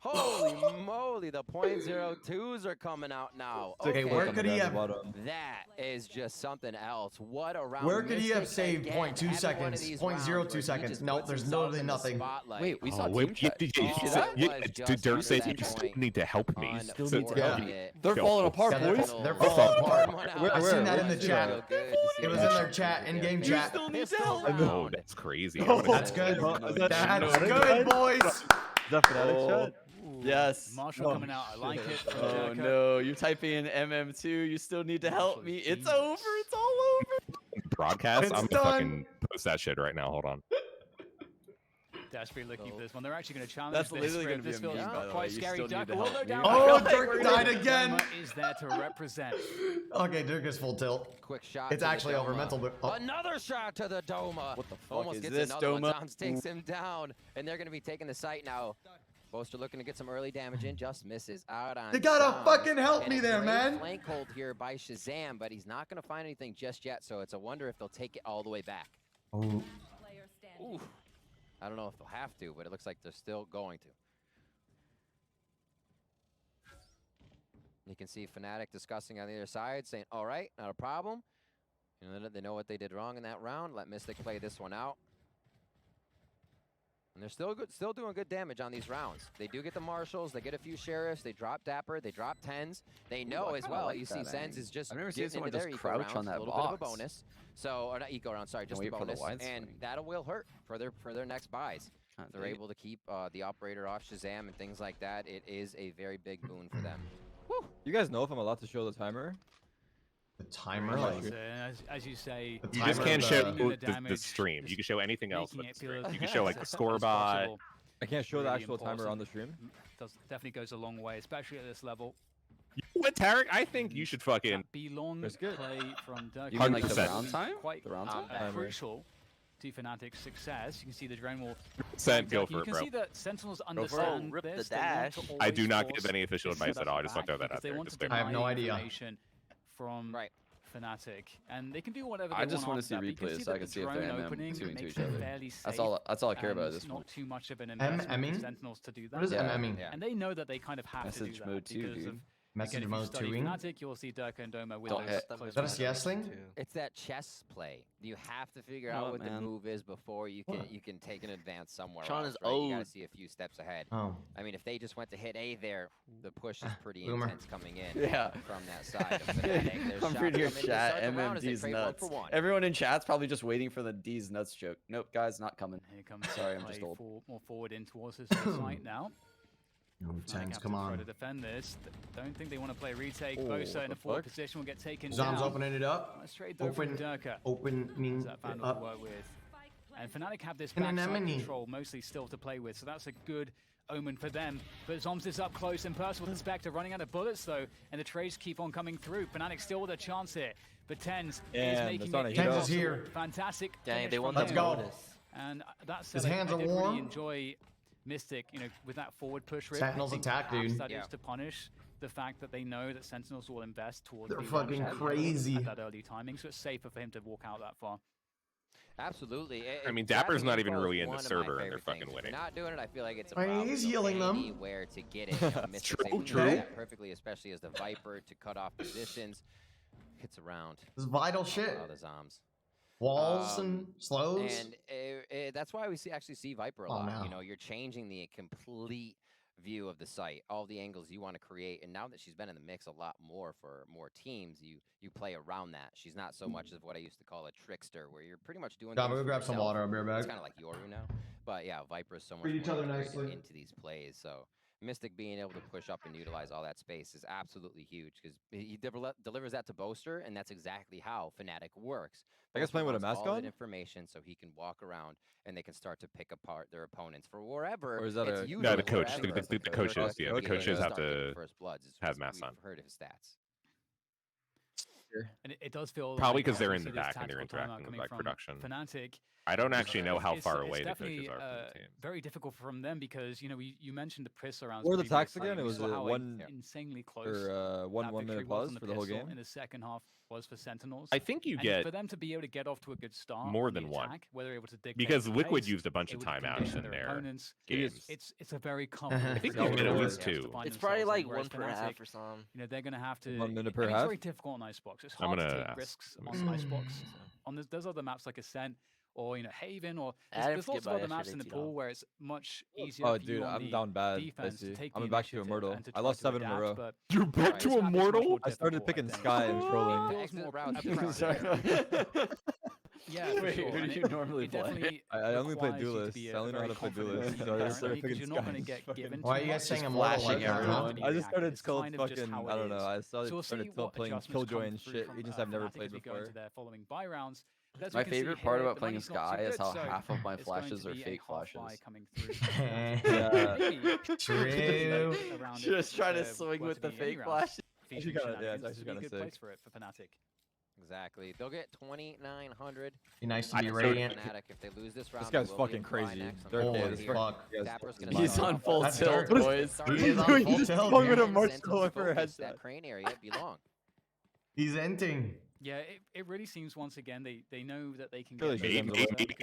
Holy moly, the .02s are coming out now. Okay, where could he have? That is just something else. What a round. Where could he have Mistic saved again. 0.2 Having seconds? one of these 0.02 rounds where he seconds. just No, puts there's himself literally in the nothing. spotlight. Wait, we saw wait, team chat. did Did you see that? Did Derke say you still need to help me? Still So- need to Yeah. help me. They're falling apart, Yeah, boys. they're falling apart. Where- I've seen that where- in the chat. It was in their chat, in-game chat. Oh, that's crazy. That's good. That's good, boys. Is that Fnatic chat? Yes. Marshall coming out. I like it. from Oh Derke. no, you're typing in MM2. You still need to help me. It's over. It's all over. Broadcast? It's I'm done. gonna fucking post that shit right now. Hold on. Desperately looking for this one. They're actually going to challenge That's this. literally Script. gonna be This a feels meme, by the way. quite You scary. still need Derke to will help go me. down. Oh, But Derke died again. Doma is there to represent. Okay, Dirk is full tilt. Quick shot. It's to the actually over Doma. mental. But oh, Another shot to the Doma. What the fuck Almost is gets this, another one. Doma? Zombs takes him down, and they're going to be taking the site now. Boaster looking to get some early damage in, just misses out on. you gotta Zombs. fucking help And me a there, great man. Flank hold here by ShahZaM, but he's not going to find anything just yet. So it's a wonder if they'll take it all the way back. Oh, Ooh. I don't know if they'll have to, but it looks like they're still going to. You can see Fnatic discussing on the other side, saying, all right, not a problem. You know, they know what they did wrong in that round. Let Mistic play this one out. And they're still doing good damage on these rounds. They do get the marshals, they get a few sheriffs, they drop dapr, they drop TenZ. They know I as kinda well. like you see that SENS angle. is just I've never seen getting someone into their just eco crouch rounds, on that a little bit of a box. bonus. So, or not eco round, sorry, just a wait for the bonus. wide And swing. that will hurt for their next buys. Can't They're dig it. able to keep the operator off ShahZaM and things like that. It is a very big boon for them. Woo! You guys know if I'm allowed to show the timer? the timer. Like, Like, As you say, The You just timer, can't the- show Bringing the the damage, stream. You can show anything else making with it the feel stream. as You can show like the as score bot. possible. I can't show the Really actual timer on the important. stream. Definitely goes a long way, especially at this level. You know what, Tarek? I think you should fucking. That belong That's good. play from Derke. You mean like the 100%. round time? Quite The round time? crucial to Fnatic's success. You can see the drone will. Go You for it, can bro. see that Sentinels for it. understand Rip the this. They want dash. to I always do not force give any official this advice at setup all. I just want to throw back that out because they there. want Just to clear. I have no deny idea. information from Right. Fnatic, and they can do whatever they I just want want to after see that, but you replays see so I that can the see if they're drone MM opening doing to makes each it other. fairly safe, That's all I care about at and this not point. too much of an M- investment Emming? for Sentinels to do that. What is Yeah. MMing? Yeah. And they know that they kind of have to do Message that mode too, because dude. of, Message again, if you mode study 2ing? Fnatic, you'll see Derke and Doma with Don't those hit. close Is that a range. CS thing? It's that chess play. You have to figure You know out what, what the man? move is before you can What? take an advance somewhere Sean else. is Right? You gotta owed. see a few steps ahead. Oh, I mean, if they just went to hit A there, the push is pretty Boomer. intense coming in Yeah. from that side of Fnatic. There's I'm shots pretty here, coming to chat. start the round as they MMD's trade one nuts. for one. Everyone in chat's probably just waiting for the D's nuts joke. Nope, guys, not coming. Here comes Sorry, the I'm just play old. more forward in towards this site now. no, Fnatic TenZ, have come to try on. to defend this. Don't think they want to play retake. Oh, Boaster what in a the forward fuck? position will get taken Zombs down. opening it up. Let's trade over from Open, Derke. opening As that it Vandal up. will work with. And Fnatic have this And an backside enemy. control mostly still to play with, so that's a good omen for them. But Zombs is up close and personal with the Spectre, running out of bullets though, and the trades keep on coming through. Fnatic still with a chance here, but TenZ is And making it's on a it hit. TenZ is impossible. here. Fantastic. Dang, finish they won from that Let's go. bonus. And that's His I hands are did warm. really enjoy Mistic, you know, with that forward push rip. Sentinels I think attack, perhaps dude. That Yeah. is to punish the fact that they know that Sentinels will invest towards They're B1 fucking at crazy. that early timing, so it's safer for him to walk out that far. Absolutely. I mean, grabbing dappr's not info even is really in the one of my server, and they're favorite fucking things. If winning. you're not doing it, I feel like it's a Right, problem. he's to know healing them. anywhere to get it. You know, Mystic's able to do true. that perfectly, especially as the Viper to cut off positions. Hits around. This is vital shit. Oh, the Zombs. Walls and slows. And that's why we actually see Viper a Oh, lot. no. You know, you're changing the complete view of the site, all the angles you want to create. And now that she's been in the mix a lot more for more teams, you play around that. She's not so much of what I used to call a trickster, where you're pretty much doing. I'm gonna grab some water. I'll be right back. It's kind of like Yoru now, but yeah, Viper is so much more integrated into these plays. So Mistic being able to push up and utilize all that space is absolutely huge, because he delivers that to Boaster, and that's exactly how Fnatic works. I guess playing with a mask all on? that information so he can walk around and they can start to pick apart their opponents for wherever. Or is that it's no, the coach. wherever The coaches. Yeah, the coaches have to first bloods. have masks on. We've heard of his stats. And it does feel probably like because they're in the this back and they're tactical timeout interacting with coming like from production. Fnatic. I don't actually know how far away the definitely, coaches are from the team. Very difficult from them because you mentioned the piss around. What were the attacks again? It was insanely close. Or one minute pause for the whole game in the second half was for Sentinels. I think you get for them to be able to get off to a good start. more than one. Attack, where they're able to dictate because the Liquid pace, used a bunch of timeouts in their games. It's a very common. I think you get at least 2. It's probably like 1 per half or something. They're going to have to. 1 minute per half. It's very difficult on Icebox. It's hard to take risks on Icebox. On there's other maps like Ascent or Haven, or there's lots of other maps in the pool where it's much easier. Oh, dude, I'm down bad. I'm back to Immortal. I lost 7 in a row. You're back to Immortal? I started picking Sky and trolling. Yeah, wait, who do you normally play? I only play Duelist. I only know how to play Duelist. So I started picking Sky. Why are you guys saying I'm flashing everyone? I just started fucking, I don't know. I started playing Killjoy and shit. Agents I've never played before. My favorite part about playing Sky is how half of my flashes are fake flashes. True. Just trying to swing with the fake flashes. Yeah, it's actually kind of sick. For Fnatic. Exactly. They'll get 2,900. Be nice to be Radiant. If they lose this round, this guy's fucking crazy. Holy fuck. He's on full tilt, boys. He's on full tilt. I'm gonna march for a headshot. That crane area belong. He's inting. Yeah, it really seems once again they know that they can get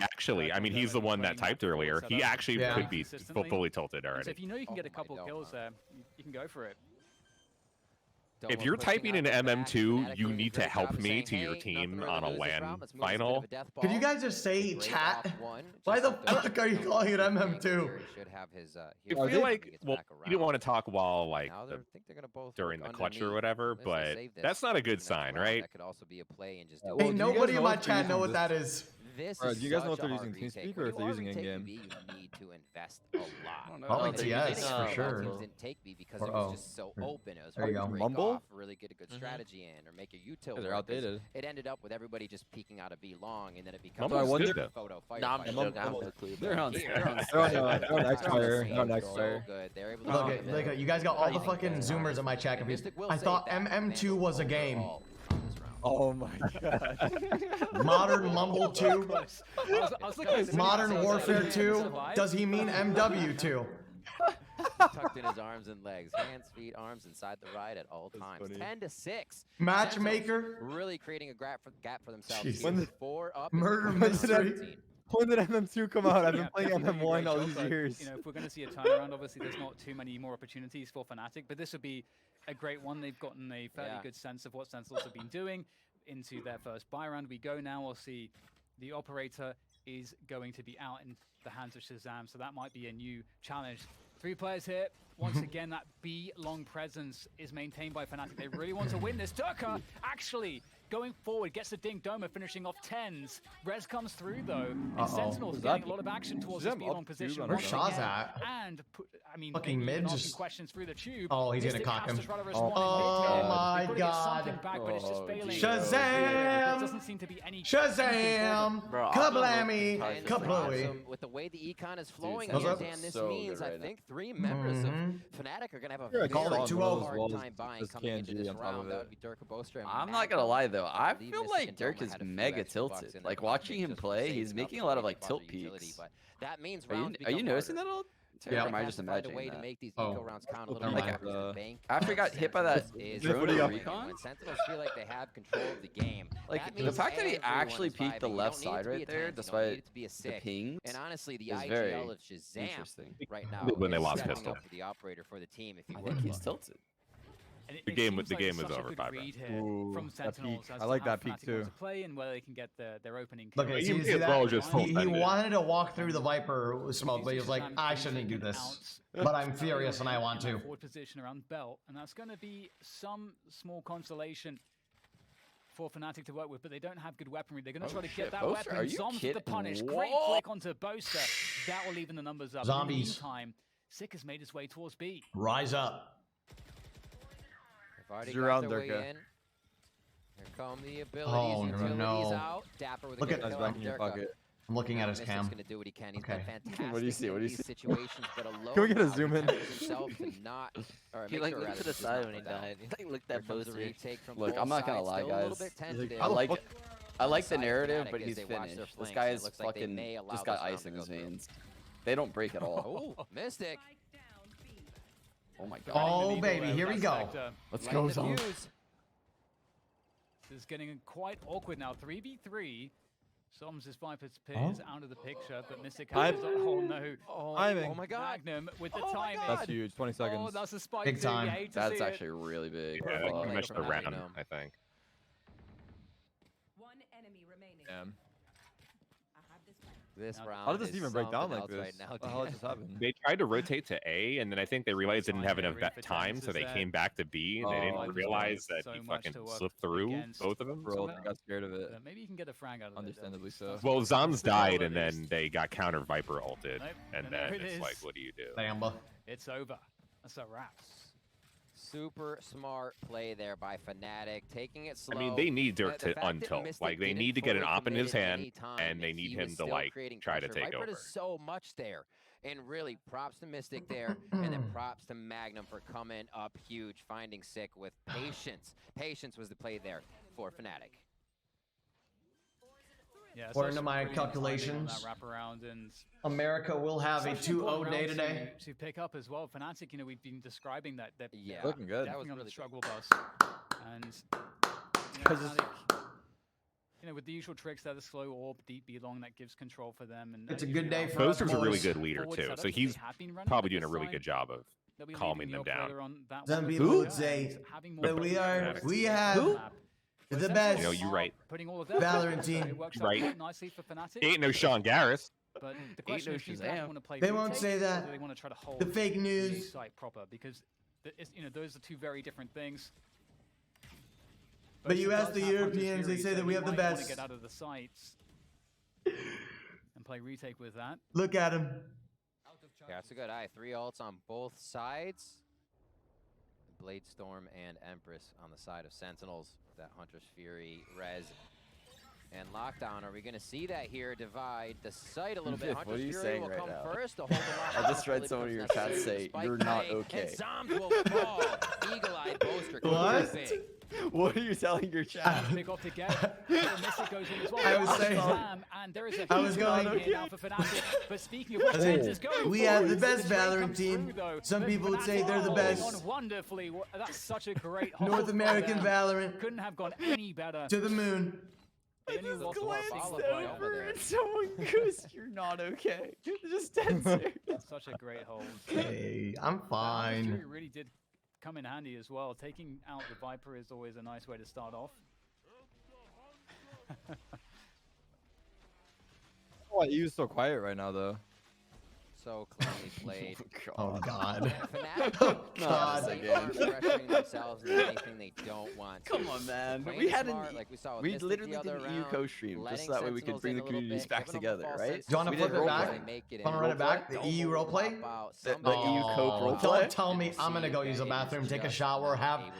actually, I mean, he's the one that typed earlier. He actually could be fully tilted already. So if you know you can get a couple kills there, you can go for it. If you're typing in MM2, you need to help me to your team on a LAN final. Could you guys just say chat? Why the fuck are you calling it MM2? I feel like, well, you didn't want to talk while like during the clutch or whatever, but that's not a good sign, right? Hey, nobody in my chat know what that is. Do you guys know if they're using TeamSpeak or if they're using in-game? You need to invest a lot. Probably TS for sure. Didn't take me because it was just so open. It was there you go. Mumble? Really get a good strategy in, or make a util. They're outdated. It ended up with everybody just peeking out a B long, and then it becomes a photo fight. They're on X-Fire. They're on X-Fire. Look, you guys got all the fucking Zoomers in my chat. I thought MM2 was a game. Oh my god. Modern Mumble 2? Modern Warfare 2? Does he mean MW2? Tucked in his arms and legs, hands, feet, arms inside the ride at all times. 10-6. Matchmaker. Really creating a gap for themselves. Jeez. 4 up. Murder mystery. When did MM2 come out? I've been playing MM1 all these years. If we're going to see a turnaround, obviously there's not too many more opportunities for Fnatic, but this would be a great one. They've gotten a fairly good sense of what Sentinels have been doing into their first buy round. We go now, we'll see the operator is going to be out in the hands of ShahZaM, so that might be a new challenge. 3 players here. Once again, that B long presence is maintained by Fnatic. They really want to win this. Derke actually going forward, gets the dink. Doma finishing off TenZ. Res comes through though, and Sentinels getting a lot of action towards this B long position. Where's ShahZaM? And I mean, fucking mid just questions through the tube. Oh, he's gonna cock him. Oh my god. Back, but it's just failing. ShahZaM! Doesn't seem to be any ShahZaM! Kablammy! Kablooey! With the way the econ is flowing, this means I think 3 members of Fnatic are gonna have a very hard time buying coming into this round. That would be Derke, Boaster, and I'm not gonna lie though, I feel like Derke is mega tilted. Like watching him play, he's making a lot of like tilt peaks. That means are you noticing that at all? Yeah. Or am I just imagining that? To make these eco rounds count a little like more. after he got hit by that drone recon, when Sentinels feel like they have control of the game. Like the fact that he actually peeked the left side right there, despite the pings, and honestly, the is IGL very of ShahZaM interesting. right now when they lost stepping pistol. up for the operator for the team. If you I think he's tilted. The game was over 5 rounds. Ooh, from Sentinels. I like that peak too. To play and where they can get their opening. Look, You see well that? just He wanted to walk through the Viper smoke, but he was like, I shouldn't do this. But I'm furious and I want to. Forward position around Belt, and that's going to be some small consolation for Fnatic to work with, but they don't have good weaponry. They're going to try to get that Boaster, weapon. Zombs with the punish. Great click onto Boaster. That will even the numbers up. Zombies. In the meantime, Sick has made his way towards B. Rise up. You're around Derke. Here come the abilities, utilities out. Dapr with a Look good at kill back on in your Derke. pocket. I'm looking at his cam. He's gonna do what he can. He's been fantastic. What do you see? What do you in see? these situations, but alone Can we get a now, zoom in? himself to not, or He like looked to the side when he died. He like looked at both retake from Look, both I'm not gonna sides. lie, Still a little guys. bit tentative. I like the Side narrative, Fnatic but as he's they watch their finished. This flanks, guy it is looks like they fucking may allow just got this round ice to in go his through. veins. They don't break at all. Oh, Mistic. Oh my god. Oh, baby, here we go. Let's Light go, the Zom. fuse. This is getting quite awkward now. 3v3. Zombs is Viper's Piers out of the picture, but Mistic has oh no. Oh my god. Magnum with the timing. That's huge. 20 seconds. Oh, that's a spike. Big time. You hate to That's see it. actually really big. Yeah, Perfect they play finished from the round, Magnum. I think. One enemy remaining. Damn. This How round How did this is even break down something like else this? Right now, What the hell just happened? They tried to rotate to A, and then I think they realized they didn't have enough time, so they came back to B, and they didn't realize that he fucking slipped through both of them. Bro, somehow. I got scared of it. Maybe you can get a frag out of it. Understandably so. Well, Zombs died, and then they got counter Viper ulted, Nope, and and there then it it's is. like, what do you do? Bamba. It's over. That's a wrap. Super smart play there by Fnatic, taking it slow. I mean, they need Derke The to fact that untilt. Mystic Like, they didn't need to get an fully op in his commit at hand, any time, and they need he him was to, still like, creating try to pressure. take Viper over. does so much there. And really, props to Mystic there, and then props to Magnum for coming up huge, finding Sick with patience. Patience was the play there for Fnatic. Yeah, According to my calculations, wraparound and America will have a 2-0 day today. to pick up as well. Fnatic, you know, we've been describing that. Yeah, Looking good. That was on really the struggle bus, and Fnatic, you know, with the usual tricks, that the slow orb, deep B long, that gives control for them. And It's a good day for us, Boaster's a really boys. good leader too, so he's probably doing a really good job of calming them down. Some people would say that we have the best You know, you're right. Valorant team. Right. Nicely for Fnatic. Ain't no Sean Garris. But the question is, do you ShahZaM. want to play They won't retake, say or that. do they want to try to hold The fake news. site proper? Because you know, those are two very different things. But you Boaster ask the does have Europeans, they Fury, say so that we he have the might wanna best. Get out of the sites and play retake with that. Look at him. Yeah, it's a good eye. 3 ults on both sides. Blade Storm and Empress on the side of Sentinels. That Hunter's Fury, Rez, and Lockdown. Are we going to see that here divide the site a little bit? What are Hunter's you Fury saying will right come now? first to hold the I just read some of your chats say, "You're not okay." And Zombs will fall. Eagle-eyed Boaster. What? Big. What are you telling your chat? Pick off together. Mistic goes in as well. I was saying- ShahZaM, and there is a I was huge going- lead here now for Fnatic. But speaking of which, I think TenZ is going we have the forward. best The trade Valorant comes team. through, though. Some But people would say they're the Fnatic best. holding on wonderfully. That's such a great hold North from American them. Valorant Couldn't have gone any better. to the moon. Then you lost glanced over over there. someone goes, "You're not okay." Just TenZ. Such a great hold. Hey, I'm Fury fine. really did come in handy as well. Taking out the Viper is always a nice way to start off. Why are you so quiet right now, though? So cleanly played. Oh God. Fnatic Oh, God. they are pressuring themselves into anything they don't want to. Come on, man. Playing We had smart, an like we saw with we Mystic literally the did other an EU round, co-stream just letting so that way we could Sentinels bring the in a little communities bit, back giving them a together, false right? sense Do you wanna of flip it security. back? They make it Wanna in. run it back? The Don't EU roleplay? about The somebody EU Cope else. roleplay? Don't tell me I'm gonna go use a bathroom, take a shower, have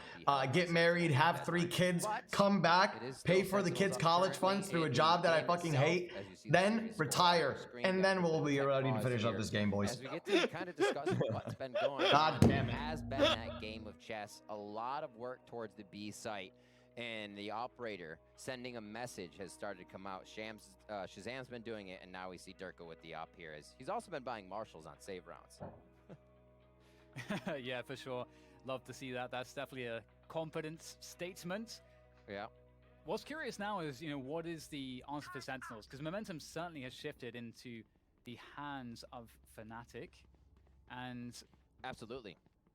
get married, have 3 kids, come back, pay for the kids' college funds through a job that I fucking hate, then retire, and then we'll be ready to finish up this game, boys. As we get to kind of discuss what's been going on, God damn it. has been that game of chess. A lot of work towards the B site, and the operator sending a message has started to come out. ShahZaM's been doing it, and now we see Derke with the op here. He's also been buying marshals on save rounds. Yeah, for sure. Love to see that. That's definitely a confidence statement. Yeah. What's curious now is, you know, what is the answer for Sentinels? Because momentum certainly has shifted into the hands of Fnatic, and Absolutely.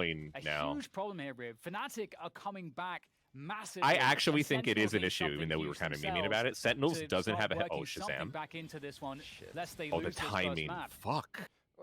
struggling now. A huge problem here, Bri. Fnatic are coming back massively. I actually think it is an issue, even though we were kind of memeing about it. Sentinels doesn't have a... Oh, ShahZaM. Back into this one, lest they oh, the lose timing. Fuck.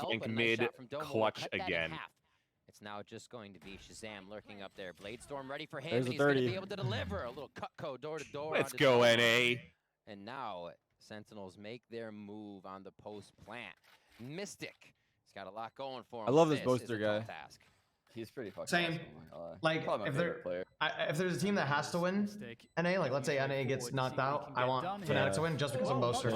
flank mid, clutch again. It's now just going to be ShahZaM lurking up there. Bladestorm ready for him, There's and a he's going to 30. be able to deliver a little Cutco door to door. Let's go, NA. And now Sentinels make their move on the post plant. Mistic, he's got a lot going for him. I love this Boaster guy. Task. He's pretty fucking Same. awesome. Like, if there's a team that has to win NA, like let's say NA gets knocked out, I want Fnatic to win just because of Boaster.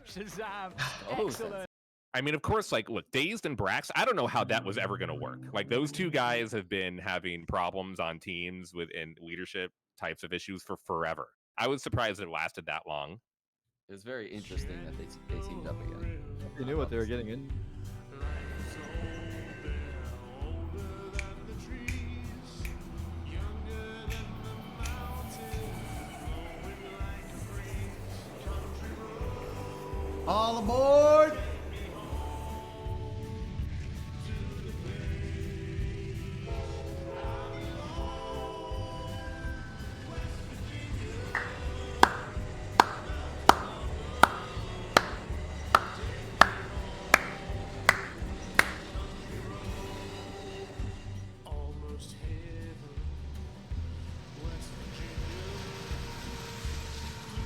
ShahZaM, excellent. I mean, of course, like, look, Dazed and Brax, I don't know how that was ever going to work. Like, those two guys have been having problems on teams within leadership types of issues for forever. I was surprised it lasted that long. It was very interesting that they teamed up again. They knew what they were getting in. All aboard!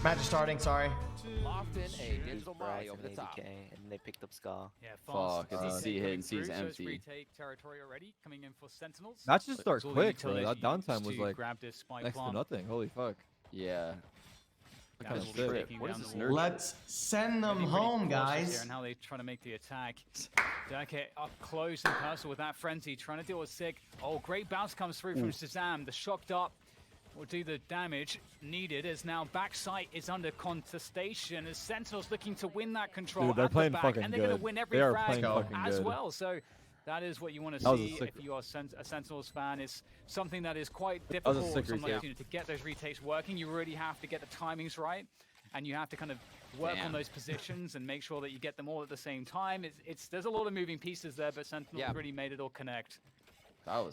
Match is starting, sorry. Locked in a digital Murray over the top. And they picked up Ska. Yeah, fuck, because C hit and C's empty. Retake territory already, coming in for Sentinels. Matches start quick, bro. That downtime was like next to nothing. Holy fuck. Yeah. Kind of sick. What is this nerd? Let's send them home, guys. And how they try to make the attack. Derke up close and personal with that frenzy, trying to deal with Sick. Oh, great bounce comes through from ShahZaM. The shocked up will do the damage needed as now backside is under contestation as Sentinels looking to win that control. Dude, they're playing back, fucking and they're good. going to win every frag as well. So that is what you want to see if you are a Sentinels fan. It's something that is quite difficult to get those retakes working. You really have to get the timings right, and you have to kind of work on those positions and make sure that you get them all at the same time. There's a lot of moving pieces there, but Sentinels really made it all connect.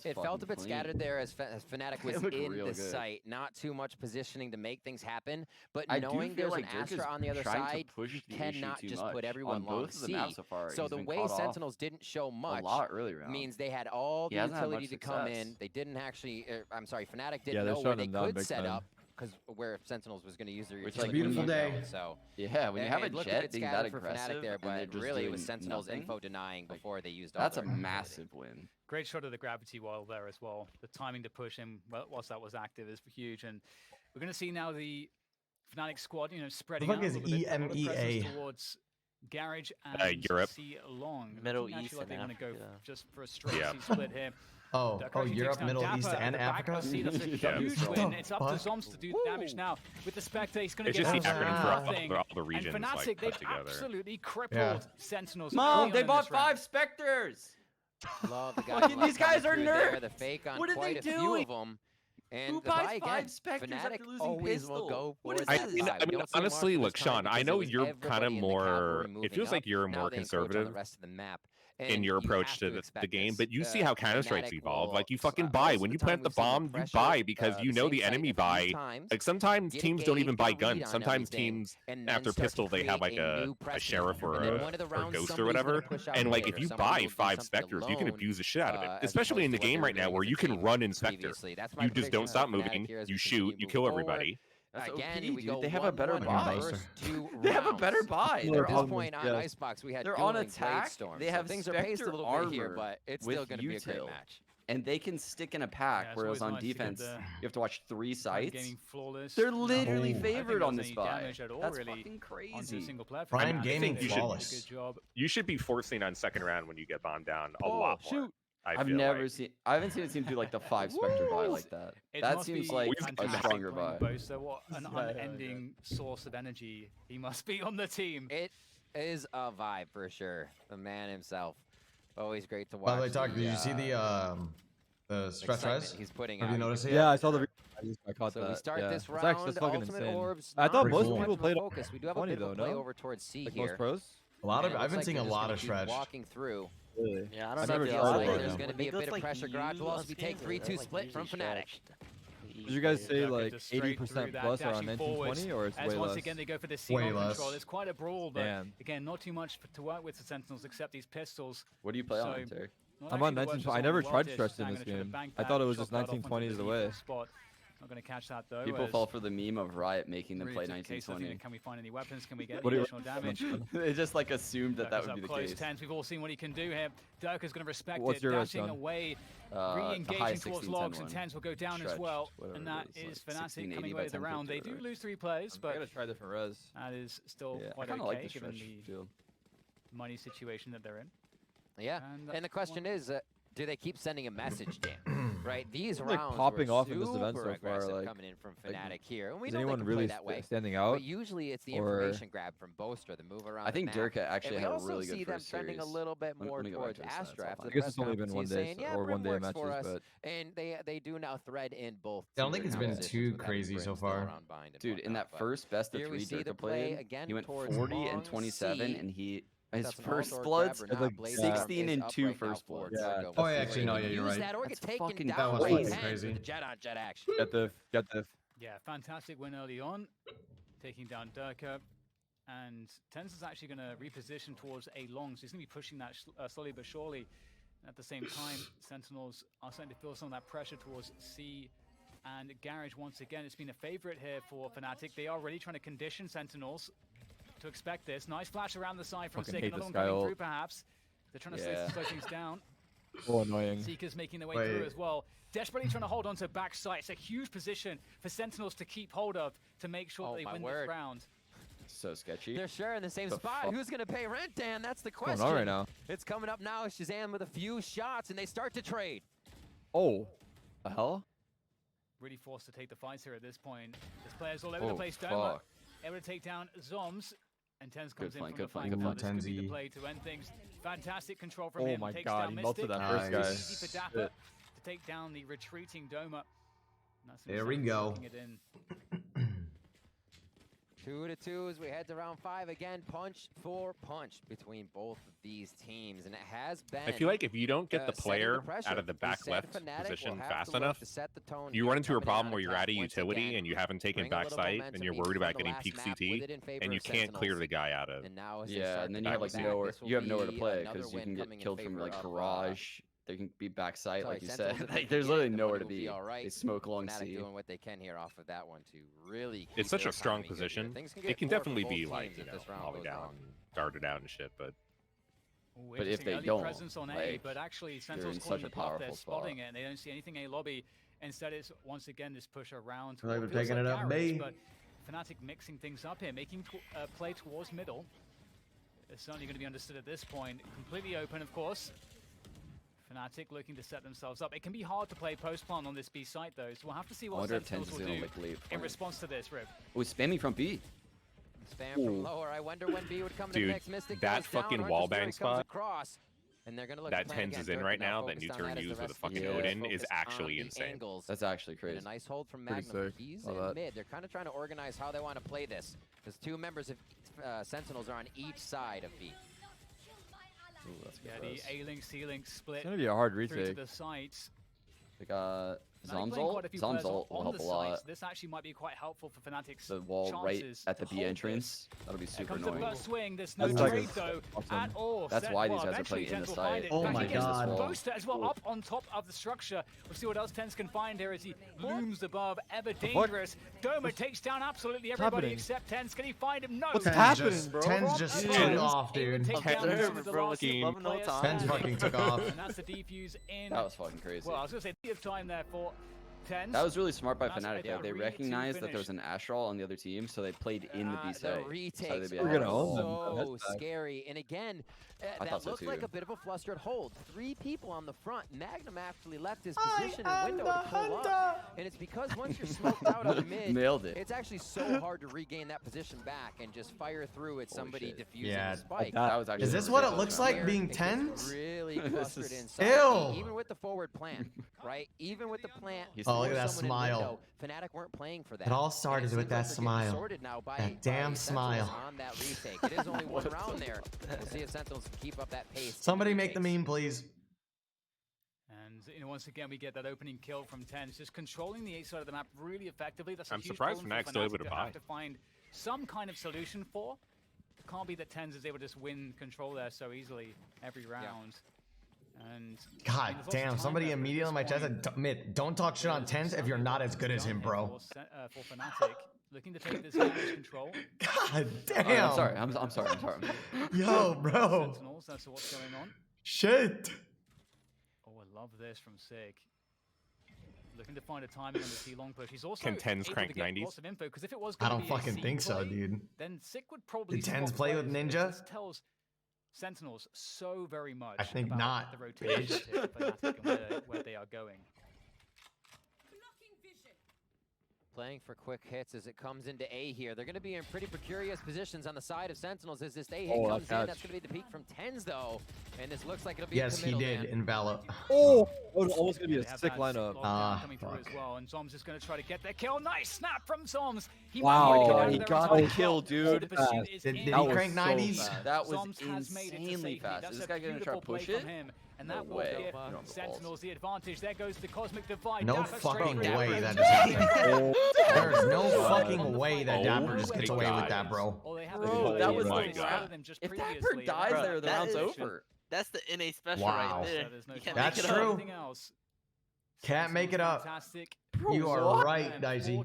It felt a bit scattered there as Fnatic was in the site. Not too much positioning to make things happen, but knowing there's an Astra on the other side, you cannot just put everyone long C. So the way Sentinels didn't show much means they had all the utility to come in. They didn't actually, I'm sorry, Fnatic didn't know where they could set up. Because where Sentinels was going to use their utility. It's a beautiful day. So yeah, when you have a Jet being that aggressive there, but really it was Sentinels info denying before they used all that's a massive win. Great shot of the gravity wall there as well. The timing to push him whilst that was active is huge, and we're going to see now the Fnatic squad, spreading out a little bit towards Garage and Europe. C Long. Middle East, like they want to go just for a straight split here. Oh, Europe, Middle East, and Africa? That's a huge win. It's up to zombs to do the damage now. With the Spectre, he's going to get just the acronym thing. for all the regions, and Fnatic, they've absolutely crippled Sentinels. Mom, they bought 5 Spectres! Love the guys. These guys are nerds! The fake on what are quite they a doing? few of them. And who buys 5 Spectres after losing pistol? Will go for I mean, honestly, look, Sean, I know you're kind of more, it feels like you're more conservative in your approach to the game, but you see how Counter-Strike's evolved. Like, you fucking buy. When you plant the bomb, you buy because you know the enemy buy. Like, sometimes teams don't even buy guns. Sometimes teams, after pistol, they have like a sheriff or a ghost or whatever. And like, if you buy 5 Spectres, you can abuse the shit out of it. Especially in the game right now where you can run in Spectre. You just don't stop moving, you shoot, you kill everybody. Again, they have a better buy. They have a better buy. At this point on Icebox, we had they're on attack. They have things are paced a little bit here, but it's still going to be a great match. And they can stick in a pack, whereas on defense, you have to watch 3 sites. Flawless. They're literally favored on this buy. That's fucking crazy. Prime Gaming flawless. You should be forcing on second round when you get bombed down a lot more. I haven't seen a team do like the 5 Spectre buy like that. That seems like a stronger buy. So what an unending source of energy he must be on the team. It is a vibe for sure. The man himself. Always great to watch. By the way, Doc, did you see the stretch res? He's putting Have you noticed it? Yeah, I saw the. I caught so that. we start this round. That's fucking insane. Orbs, I thought most cool. people played focus. We do have a bit of a play over towards C like here. Most pros. A lot of. I've been seeing a lot of stretch. Walking through. Really? Yeah, I don't know. There's going to be a bit of pressure. Garage will also be take 3-2 split from Fnatic. Did you guys say like 80% plus are on 1920 or it's way less? Once again they go for this way less. Control. It's quite a brawl, but again, not too much to work with the Sentinels except these pistols. What do you play on, Derke? I'm on 1920. I never tried stretch in this game. I thought it was just 1920 is the way. Not going to catch that though. People fall for the meme of Riot making them play 1920. Can we find any weapons? Can we get any additional damage? They just like assumed that that would be the case. TenZ. We've all seen what he can do here. Derke's going to respect What's it, your dashing away, re-engaging towards logs, and TenZ will go down stretch, as well. And that is, is like Fnatic coming away with the round. They do lose 3 players, but I gotta try different res. that is still quite I okay like the given stretch, the money situation that they're in. Yeah, and the question is, do they keep sending a message, Dan? Right, these like rounds popping were off in this event so aggressive far. Like, coming in from Fnatic here, and we is know they anyone can really play that way. standing out? But usually it's the information grab from Boaster, the move around. I think the map. Derke actually and had a we really also see good them first trending series. a little bit Let more me go towards back to this, Astra that's after all the I guess press it's only been conference. one day Saying, yeah, or Brim 1 day works matches, for us, but and they do now thread in both. I don't think it's been positions too with having crazy Brim so still far. around bind and Dude, in whatnot, that first best of here we 3 see the Derke play played, again he went towards 40 and long 27, C. and his That's an first all-door bloods, grabber, like not Blaze 16 Storm, and is 2 up right now first for bloods. Yeah, Derke. Oh, yeah, actually, no, yeah, Use you're right. that or get That's taken fucking down that was by fucking 10 crazy. with the jet on jet action. get the. Yeah, fantastic win early on, taking down Derke. And TenZ is actually going to reposition towards A long, so he's going to be pushing that slowly but surely. At the same time, Sentinels are starting to feel some of that pressure towards C and Garage once again. It's been a favorite here for Fnatic. They are really trying to condition Sentinels to expect this. Nice flash around the side from Fucking Sig. hate Another one this guy coming ult. through, perhaps. They're trying to slow things down. Oh, annoying. Seekers making their way through as well. Desperately trying to hold on to backside. It's a huge position for Sentinels to keep hold of to make sure that they win this round. So sketchy. They're sharing the same spot. Who's going to pay rent, Dan? That's the question. What's going on right now? It's coming up now. ShahZaM with a few shots, and they start to trade. Oh, the hell? Really forced to take the fights here at this point. There's players all over the place. Doma able to take down zombs. And TenZ comes in from the flank. Now this could be the play to end things. Fantastic control from him. Oh my Takes god, down he melted Mistic. that first guy. Easy for dapr to take down the retreating Doma. There we go. 2-2 as we head to round 5 again. Punch for punch between both of these teams, and it has been. I feel like if you don't get the player out of the back left position fast enough, you run into a problem where you're at a utility and you haven't taken back sight, and you're worried about getting peak CT, and you can't clear the guy out of. Yeah, and then you have like nowhere to play because you can get killed from like garage. They can be backside, like you said. Like, there's literally nowhere to be. They smoke along C. Doing what they can here off of that one to really. It's such a strong position. It can definitely be like, you know, volley down, darted out and shit, but. But if they don't, like, but actually, Sentinels calling the pop, they're spotting it, and they don't see anything A lobby. Instead, it's once again this push around. They're taking it up B. But Fnatic mixing things up here, making play towards middle. It's certainly going to be understood at this point. Completely open, of course. Fnatic looking to set themselves up. It can be hard to play post-plant on this B site, though, so we'll have to see what Sentinels will do in response to this, Rib. Oh, spamming from B. Spam from lower. I wonder when B would come to next. Mistic that fucking wallbang spot across, and they're gonna look that TenZ is in right now, that new turn use with a fucking Odin is actually insane. That's actually crazy. And a nice hold from Magnum. He's in mid. They're kind of trying to organize how they want to play this, because 2 members of Sentinels are on each side of B. Ooh, that's yeah, the A-Link, C-Link split. It's gonna be a hard retake. Through to the sites. They got zombs ult. Zombs ult will help a lot. This actually might be quite helpful for Fnatic's the wall right at the B entrance. That'll be super annoying. The swing. There's no trade though at all. That's why these guys are playing in the side. Oh my god. Boaster as well up on top of the structure. We'll see what else TenZ can find here as he looms above. Ever dangerous. Doma takes down absolutely everybody except TenZ. Can he find him? No. What's happening, bro? TenZ just took off, dude. TenZ fucking took off. And that's the defuse in. That was fucking crazy. Well, I was gonna say plenty of time there for TenZ. That was really smart by Fnatic, though. They recognized that there was an Astral on the other team, so they played in the B side. The retakes so scary. And again, that looked like a bit of a flustered hold. 3 people on the front. Magnum actually left his position and window to pull up. And it's because once you're smoked out on mid, nailed it. It's actually so hard to regain that position back and just fire through at somebody diffusing the spike. That was actually is this what it looks like being TenZ? Really clustered inside. Ew. Even with the forward plant, right? Even with the plant. Oh, look at that smile. Fnatic weren't playing for that. It all started with that smile. That damn smile. On that retake. It is only 1 round there. We'll see if Sentinels can keep up that pace. Somebody make the meme, please. And you know, once again, we get that opening kill from TenZ, just controlling the A side of the map really effectively. That's a huge surprised problem Fnatic's still able to buy. have to find some kind of solution for. It can't be that TenZ is able to just win control there so easily every round. And God damn, somebody immediately in my chat said, "Mid, don't talk shit on TenZ if you're not as good as him, bro." For Fnatic, looking to take this damage control. God damn. Right, I'm sorry. I'm sorry. Yo, bro. Sentinels, that's what's going on. Shit. Oh, I love this from Sig. Looking to find a timing on the T long push. He's also Can TenZ crank 90s? Lots of info, because if it was I don't fucking think so, dude. Then Sig would probably Did TenZ play with Ninja? This tells Sentinels so very much. I think about not, the rotation here for Fnatic and where they are going. Playing for quick hits as it comes into A here. They're going to be in pretty precarious positions on the side of Sentinels as this A hit comes in. That's going to be the peak from TenZ though. And this looks like it'll be yes, he did in Valo. Oh, it was almost going to be a sick lineup. Coming through as well. And zombs is going to try to get their kill. Nice snap from zombs. Wow, he got the kill, dude. Did he crank 90s? That was insanely fast. Is this guy going to try to push it? And that will give Sentinels the advantage. There goes the Cosmic Divide. No fucking way that just happened. There's no fucking way that dapr just gets away with that, bro. Bro, that was my god. If dapr dies there, the round's over. That's the NA special wow. right there. That's true. Can't make it up. You are right, Dicey.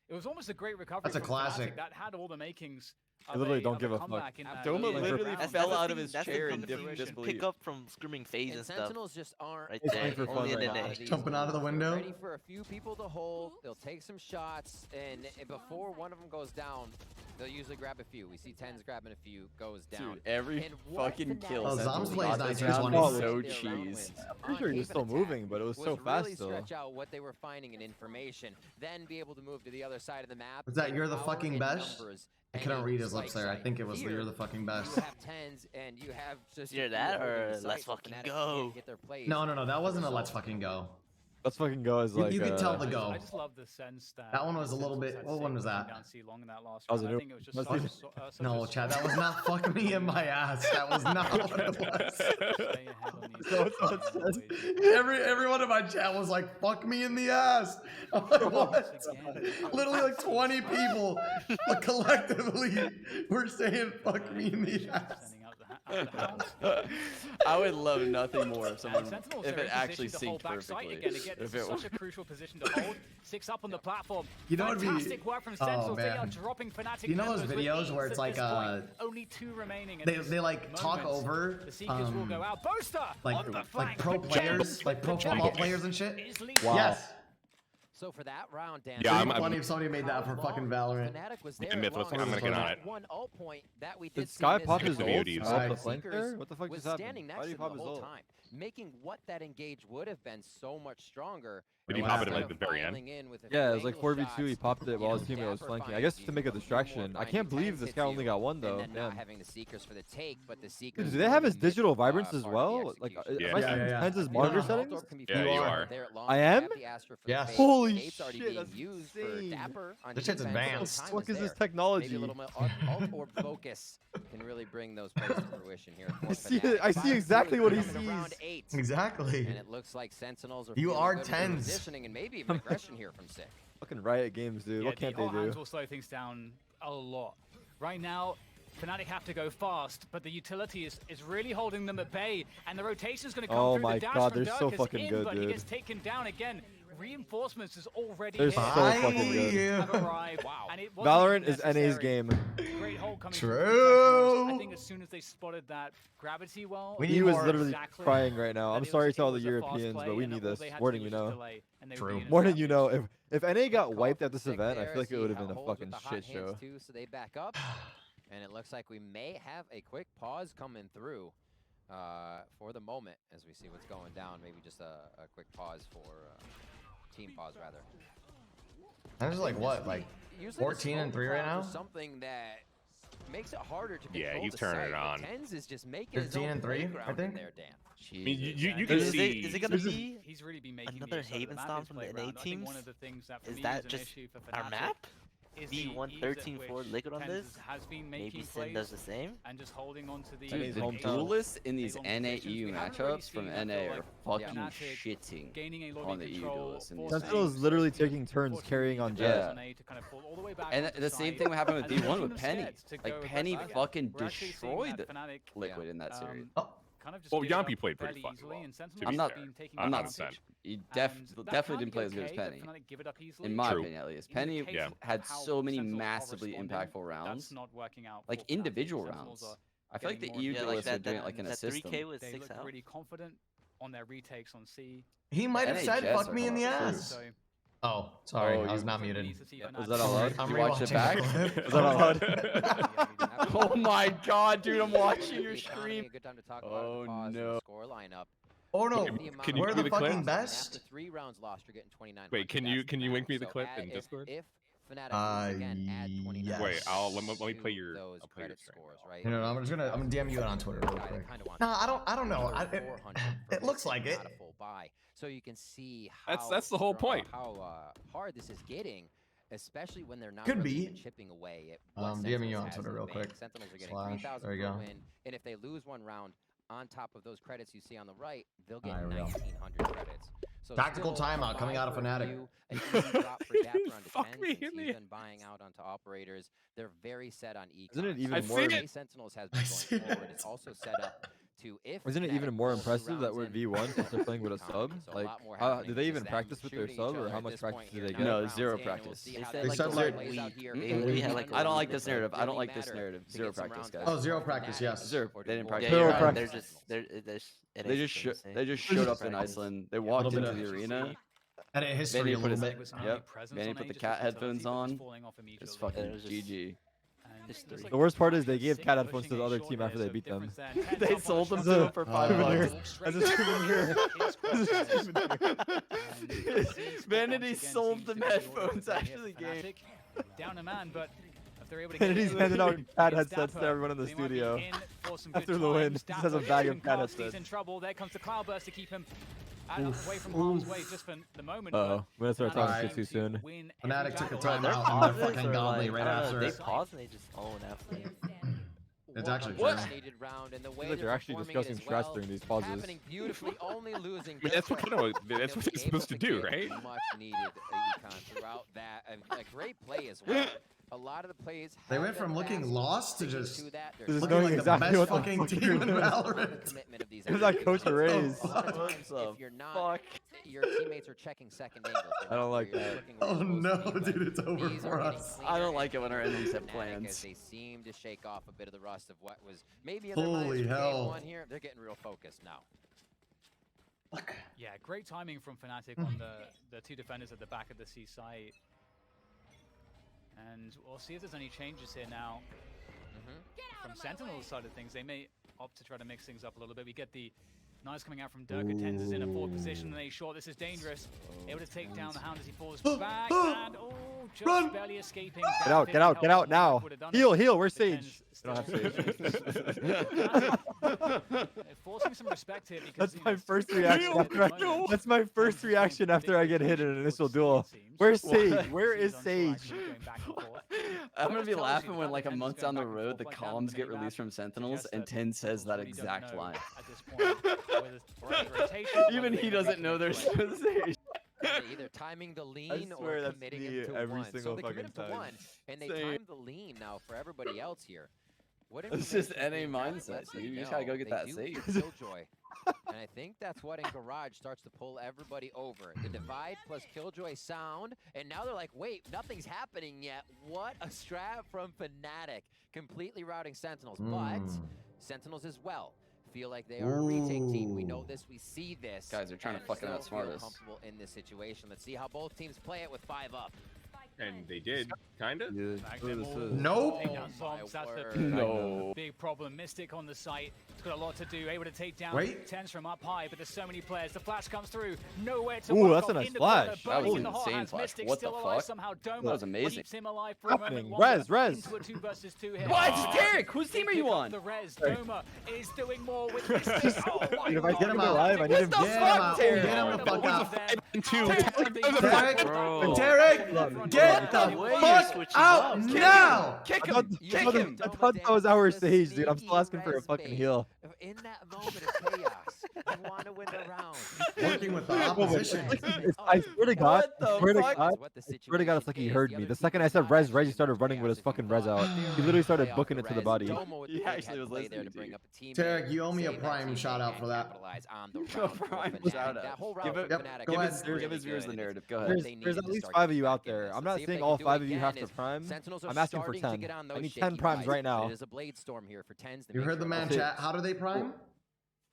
It was almost a great recovery. That's a classic. That had all the makings. I literally don't give a fuck. Doma literally fell out of his chair in disbelief. Pick up from screaming phase and stuff. Sentinels just aren't right there. Only in NA. Jumping out of the window. Ready for a few people to hold. They'll take some shots, and before one of them goes down, they'll usually grab a few. We see TenZ grabbing a few, goes down. Dude, every fucking kill. ZOMs plays nice. So cheese. I'm pretty sure he was still moving, but it was so fast still. Stretch out what they were finding in information, then be able to move to the other side of the map. Was that you're the fucking best? I couldn't read his lips there. I think it was you're the fucking best. You have TenZ and you have just either that or let's fucking go. No, that wasn't a let's fucking go. Let's fucking go is like you can tell the go. I just love the SEN stat. That one was a little bit. What one was that? No, Chad, that was not fuck me in my ass. That was not what it was. Every one of my chat was like, fuck me in the ass. I'm like, what? Literally like 20 people collectively were saying fuck me in the ass. I would love nothing more if someone, if it actually synced perfectly. If it was such a crucial position to hold, 6 up on the platform. You know what would be? Work from Sentinels. They are dropping Fnatic. You know those videos where it's like only 2 remaining. They like talk over the Seekers will go out. Boaster like pro players, like pro football players and shit. Wow. Yes. So for that round, Dan, yeah, I'm funny if somebody made that for fucking Valorant. I'm gonna get on it. One ult point that we did Sky pop his ult? What the fuck just happened? Why did he pop his ult? Making what that engage would have been so much stronger. Did he pop it at like the very end? Yeah, it was like 4v2. He popped it while his teammate was flanking. I guess to make a distraction. I can't believe this guy only got one though. Damn. Dude, do they have his digital vibrance as well? Like, am I seeing TenZ's monitor settings? Yeah, you are. I am? Yes. Holy shit, that's insane. This shit's advanced. What the fuck is this technology? Alt or focus can really bring those plays to fruition here. I see exactly what he sees. Exactly. And it looks like Sentinels are you are TenZ. And maybe even aggression here from Sick. Fucking Riot Games, dude. Yeah, what can't the they do? hands will slow things down a lot. Right now, Fnatic have to go fast, but the utility is really holding them at bay, and the rotation is going to come through. My the dash god, from they're Derke so is fucking in, good, but dude. he gets taken down again. Reinforcements is already they're here. so fucking good. Wow. And Valorant is NA's game. Great hold coming True. I think as soon as they spotted that gravity well, He was literally crying right now. I'm sorry to all the Europeans, but we need this. More than you know. True. More than you know. If NA got wiped at this event, I feel like it would have been a fucking shit show. So they back up, and it looks like we may have a quick pause coming through for the moment as we see what's going down. Maybe just a quick pause for team pause rather. I'm just like what, like 14 and 3 right now? Something that makes it harder to control. Yeah, you turn it on. TenZ is just making 15 and 3, I think. There, Dan. I mean, you can see. Is it gonna be he's really been making another Haven stomp from the NA teams? Is that just our map? The 113-4 liquid on this? Maybe SEN does the same? And just holding on to the dude, the duelists in these NA-EU matchups from NA are fucking shitting on the EU duelists. Sentinel is literally taking turns carrying on Jet. And the same thing happened with D1 with Penny. Like, Penny fucking destroyed Liquid in that series. kind of just well, Yampi played pretty fucking well. I'm not saying he definitely didn't play as good as Penny. In my opinion, at least. Penny had so many massively impactful rounds, like individual rounds. I feel like the EU duelists are doing it like in a system. They look really confident on their retakes on C. He might have said, "Fuck me in the ass." Oh, sorry, I was not muted. Was that allowed? I'm you watch it back? Was that allowed? Oh my god, dude, I'm watching your stream. Oh no. Oh no, can you we're give the me the fucking clip? best. Wait, can you link me the clip in Discord? Yes. Wait, let me play your. I'll play your scores, right? You know, I'm gonna DM you it on Twitter real quick. No, I don't know. It looks like it. So you can see how that's the whole point. How hard this is getting, especially when they're not could be chipping away. DM you on Twitter real quick. Sentinels are getting 3,000 per win, and if they lose one round, on top of those credits you see on the right, they'll get 1,900 credits. So tactical timeout coming out of Fnatic. Fuck me in the buying out onto operators. They're very set on E. Isn't it even more? Sentinels has been going forward. It's also set up to Isn't it even more impressive that we're V1 since they're playing with a sub? Like, do they even practice with their sub, or how much practice do they get? No, zero practice. They said like I don't like this narrative. I don't like this narrative. Zero practice, guys. Oh, zero practice. Yes. Zero. They didn't practice. Zero practice. They just showed up in Iceland. They walked into the arena. Edit history a little bit. Yep. Manny put the cat headphones on. It's fucking GG. The worst part is they gave cat headphones to the other team after they beat them. They sold them to them for $5. As a souvenir. Vanity sold them headphones after the game. Down a man, but if they're able to get Vanity's handing out cat headsets to everyone in the studio after the win. He has a bag of cat headsets. In trouble. There comes the Cloudburst to keep him away from harm's way just for the moment. We're gonna start talking too soon. Fnatic took a timeout and they're fucking godly right after they it. pause and they just own after. It's actually true. I feel like they're actually discussing strats during these pauses. That's what they're supposed to do, right? Much needed throughout that. A great play as well. A lot of the plays they went from looking lost to just looking knowing like exactly the what best fucking team in Valorant. It was like Coach Ray's. If you're not, your teammates are checking second angles. I don't like that. Oh no, dude, it's over for us. I don't like it when our enemies have plans. They seem to shake off a bit of the rust of what was maybe in holy hell. Game 1 here. They're getting real focused now. Yeah, great timing from Fnatic on the two defenders at the back of the C site. And we'll see if there's any changes here now. From Sentinels side of things, they may opt to try to mix things up a little bit. We get the knives coming out from Derke. TenZ is in a forward position, and they short. This is dangerous. Able to take down the Hound as he falls back, and just barely escaping. Get out now. Heal, where's Sage? I don't have Sage. Forcing some respect here because that's my first reaction. That's my first reaction after I get hit in an initial duel. Where's Sage? Where is Sage? I'm gonna be laughing when, like, a month down the road, the comms get released from Sentinels and TenZ says that exact line. Even he doesn't know there's Sage. Either timing the lean or committing him to every one. single So they fucking commit him to time. one, and they time the lean now for everybody else here. What it's just NA mindset, dude. You just gotta go get that Sage. Killjoy. And I think that's what in Garage starts to pull everybody over. The divide plus Killjoy sound, and now they're like, wait, nothing's happening yet. What a strat from Fnatic. Completely routing Sentinels, but Sentinels as well feel like they are a retake team. We know this, we see this. Guys are trying to fucking outsmart us. Comfortable in this situation. Let's see how both teams play it with 5 up. And they did, kind of. Nope. No. Big problem. Mistic on the site. It's got a lot to do. Able to take down TenZ from up high, but there's so many players. The flash comes through. Nowhere to Ooh, that's a nice flash. That was an insane flash. What the fuck? Somehow Doma that was amazing. keeps him alive for a moment. Res. Into a 2 versus 2 here. What? It's Derek. Whose team are you on? The res. Doma is doing more with Mistic. If I get him alive, I need him. Get him the fuck out. Derek, get the fuck out now! Kick him! I thought that was our Sage, dude. I'm still asking for a fucking heal. In that moment of chaos, You want to win the round. Working with the opposition. I swear to God, I swear to God, it's like he heard me. The second I said res, he started running with his fucking res out. He literally started booking it to the body. He actually was listening to you. Tarek, you owe me a prime shout out for that. A prime shout out. Give his viewers the narrative. Go ahead. There's at least 5 of you out there. I'm not saying all 5 of you have to prime. I'm asking for 10. I need 10 primes right now. You heard the man chat. How do they prime?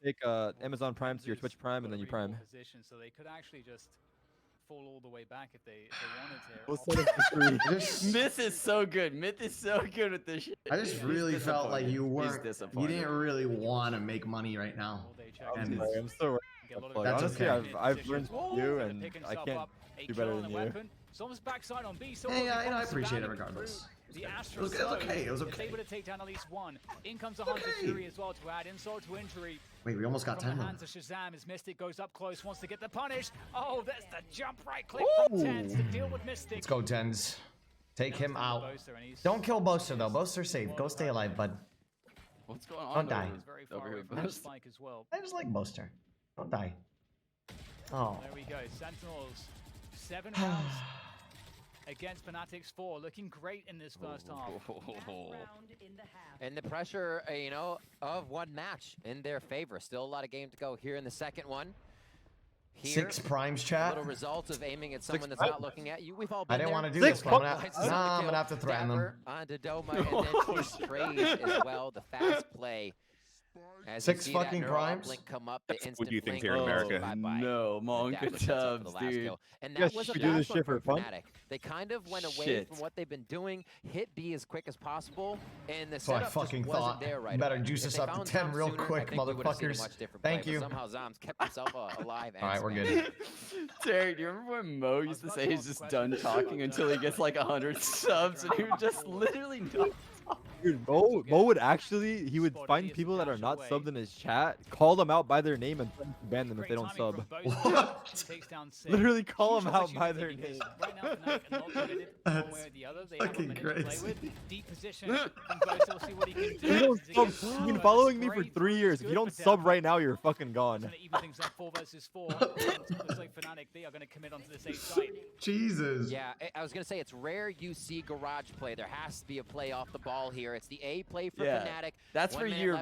Take Amazon Prime to your Twitch Prime, and then you prime. So they could actually just fall all the way back if they wanted to. Myth is so good. Myth is so good with this shit. I just really felt like you weren't. You didn't really want to make money right now. I'm still. That's honestly, okay. I've learned from you, and I can't do better than you. Hey, I appreciate it regardless. The it was okay. It was okay. Able to take down at least one. In comes the Hunter Fury as well to add insult to injury. Wait, we almost got 10. From the hands of ShahZaM as Mistic goes up close, wants to get the punish. Oh, that's the jump right click from TenZ to deal with Mistic. Let's go, TenZ. Take him out. Don't kill Boaster though. Boaster's safe. Go stay alive, bud. What's going on? Don't die. I just like Boaster. Don't die. Oh. There we go. Sentinels 7 rounds. Against Fnatic's 4, looking great in this first half. And the pressure, you know, of one match in their favor. Still a lot of game to go here in the second one. Here, 6 primes, chat. Little results of aiming at someone that's not looking at you. We've all been I didn't there. want to do this. I'm gonna have to threaten them. Onto Doma and then trade as well. The fast play. As 6 fucking primes. Come up, What do you think here in America? No, Monka Tubbs, dude. And that was a do this shit for fun. Fnatic. They kind of went away from what they've been doing, hit B as quick as possible, and the So I setup fucking just wasn't thought, there right better away. juice If us they up to found 10 Zom real sooner, quick, I think we would've seen a motherfuckers. much different Thank play, you. but somehow Zom's kept himself alive. All right, we're good. Terry, do you remember when Mo used to say he's just done talking until he gets like 100 subs, and he would just literally not. Dude, Mo would actually, he would find people that are not subbed in his chat, call them out by their name, and ban them if they don't sub. What? Literally call them out by their name. That's fucking crazy. You've been following me for 3 years. If you don't sub right now, you're fucking gone. Jesus. Yeah, I was gonna say it's rare you see garage play. There has to be a play off the ball here. It's the A play for Fnatic. That's for your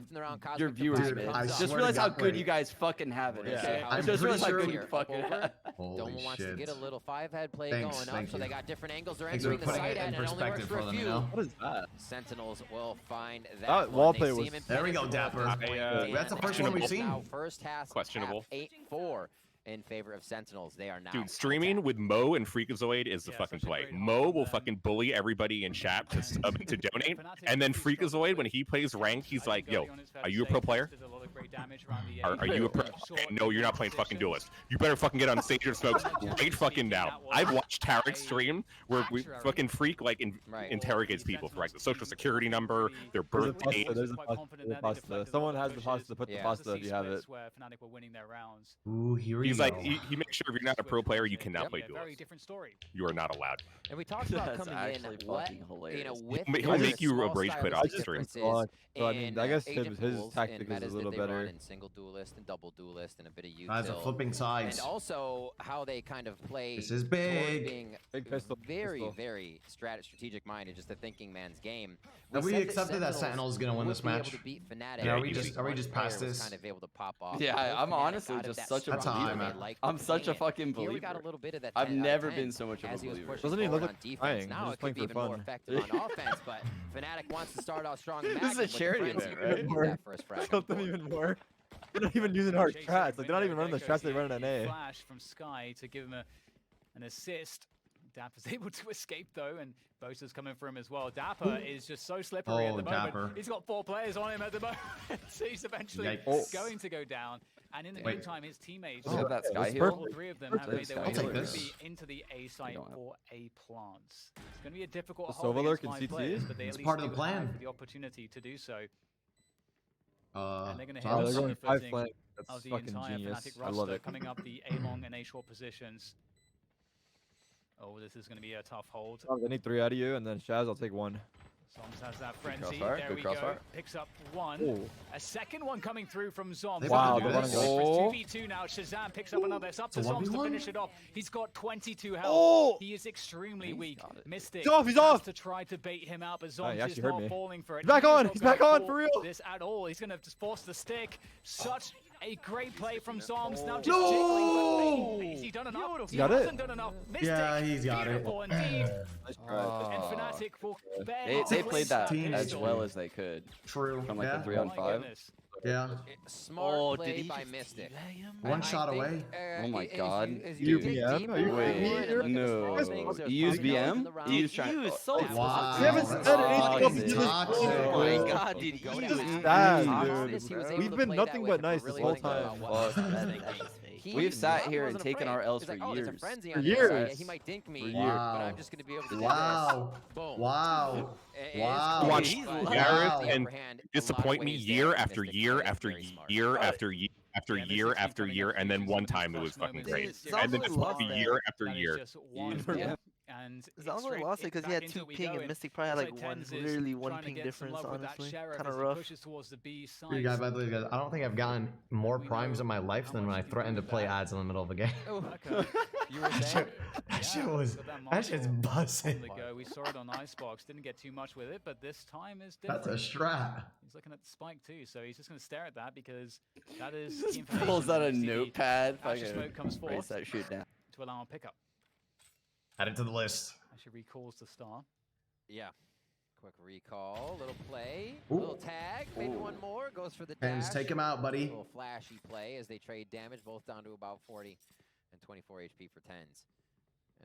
viewers, man. Just realize how good you guys fucking have it. Yeah, I'm just realize how pretty good you fucking have it. Doma wants to get a little 5-head play Thanks, going up, thank so you. they got different angles they're Thanks for entering the putting site it at, in and it only works perspective for for a them, few. you know? What is that? Sentinels will find that That one. wall They play see was- him in There we go, panic. dapr. That's the first one we've seen. Now, first half Questionable. 8-4 in favor of Sentinels. They are now. Dude, streaming with Mo and Freakazoid is the fucking play. Mo will fucking bully everybody in chat to sub and to donate, and then Freakazoid, when he plays ranked, he's like, "Yo, are you a pro player? Are you a pro? Okay, no, you're not playing fucking Duelist. You better fucking get on stage and smoke right fucking now." I've watched Tarek stream where we fucking Freak like interrogates people for like the social security number, their birthday. There's a pasta. Someone has the pasta. Put the pasta if you have it. Ooh, here we He's go. like, he makes sure if you're not a pro player, you cannot play Duelist. Very different story. You are not allowed. And we talked about That's coming actually in, what, fucking hilarious. with He'll make you small a rage quit style off the stream. differences So I mean, I guess in his pools tactic and is a metas little that they run better. in single duelist and double duelist and a bit of Guys are util. flipping sides. And also how they kind of play This is towards big. being Big pistol, very, pistol. very strategic minded, just a thinking man's game. Have we said accepted that Sentinel's gonna win would this be able match? to beat Fnatic Yeah, are we because just one past player was this? kind of able to pop off. Yeah, Both I'm Fnatic honestly out of just that such a That's how strong I'm lead. at. They liked I'm the such a plan. fucking Here we got a believer. little bit of that I've 10 out of never 10 been so much of a as he was believer. pushing Doesn't he forward look on like defense. crying? Now He's it playing could be for even more fun. effective on offense, but Fnatic wants to start off strong. This is a Magnum with the charity friends event, here right? with that first frag Killed on them board. even more. They're not even using our strats. Like, they're not even running the strats they run in A. Flash from Sky to give him an assist. dapr's able to escape though, and Boaster's coming for him as well. dapr is just so slippery at the moment. dapr. He's got 4 players on him at the moment. So he's eventually Yikes. going to go down. And in the Wait. meantime, his teammates, Does it have that sky It's heal? all 3 of them have made their I'll way take this. into the A site don't have for A plants. It's going to be a difficult The hold Sova against lurk in 5 CT? players, but they It's at least part of the do plan. have the opportunity to do so. And they're going to hit Oh, on they're the going 5 footing flank. of That's the fucking entire genius. Fnatic I love roster it. coming up the A long and A short positions. Oh, this is going to be a tough hold. I need 3 out of you, and then Shaz, I'll take 1. Zombs has that frenzy. Crossfire, There good we crossfire. go. Picks up one. Ooh. A second one coming through from Zombs. Wow, they're running It's 2v2 now. ShahZaM picks up another. It's up to It's a Zombs to 1v1? finish it off. He's got 22 health. Oh! He is extremely weak. Mistic He's off, he's has off! to try to bait him out, but he Zombs is actually hurt not me. falling for it. He's back on! not He's gonna back on, fall for real! This at all. He's going to just force the stick. Such a great play from Zombs. Now just No! jiggling. But has he done enough? He got it? hasn't done enough. Mystic, Yeah, he's got it. beautiful indeed. Nice try. And Fnatic will barely They played that Team as is- well as they could. True. From like Yeah. the 3-on-5. Yeah. Smart did play he by just Mystic. delay him? One shot away. Oh my God. UVM? Are you Wait, kidding me? no. You use BM? You use You use so Wow. We haven't said anything Toxic. to this Toxic. point. Oh my Oh. god, dude. Go You down. use Just bad, bad, We've been nothing but nice this whole time. We've sat here and taken our L's for years. For years. He might dink me, For but years. I'm just going to be able to do Wow. this. Boom. Wow. Wow. Watch He's Gareth loud. and disappoint me year after year after year after year after Yeah, year Mystic after keeps year, coming and then through one some time it was clutch fucking moments. great. It's And then also it's lost fucking that. year after That is year. just one Yeah. more, and It's also straight lost it because he back had into 2 it we ping go, and and Mystic probably had like looks one, TenZ is literally 1 trying to ping get some difference, love with that honestly. sheriff Kind as of he rough. pushes towards the B side. You guys, by the way, guys, I don't think I've gotten more primes in my life than when I threatened to play ads in the middle of a game. Okay. You were saying? That shit Yeah, was. got That shit's marshal buzzing. on the go. We saw it on Icebox. Didn't get too much with it, but this time is That's different. a strat. He's looking at the spike too, so he's just going to stare at that because that is Just the information pulls out that a we see. notepad. Asher Fucking Smoke comes writes forth that shit down. to allow a pickup. Add it to the list. Actually recalls the star. Yeah. Quick recall, little play, Ooh. little tag, maybe Ooh. one more, goes for the dash. TenZ, take him out, buddy. Little flashy play as they trade damage, both down to about 40 and 24 HP for TenZ.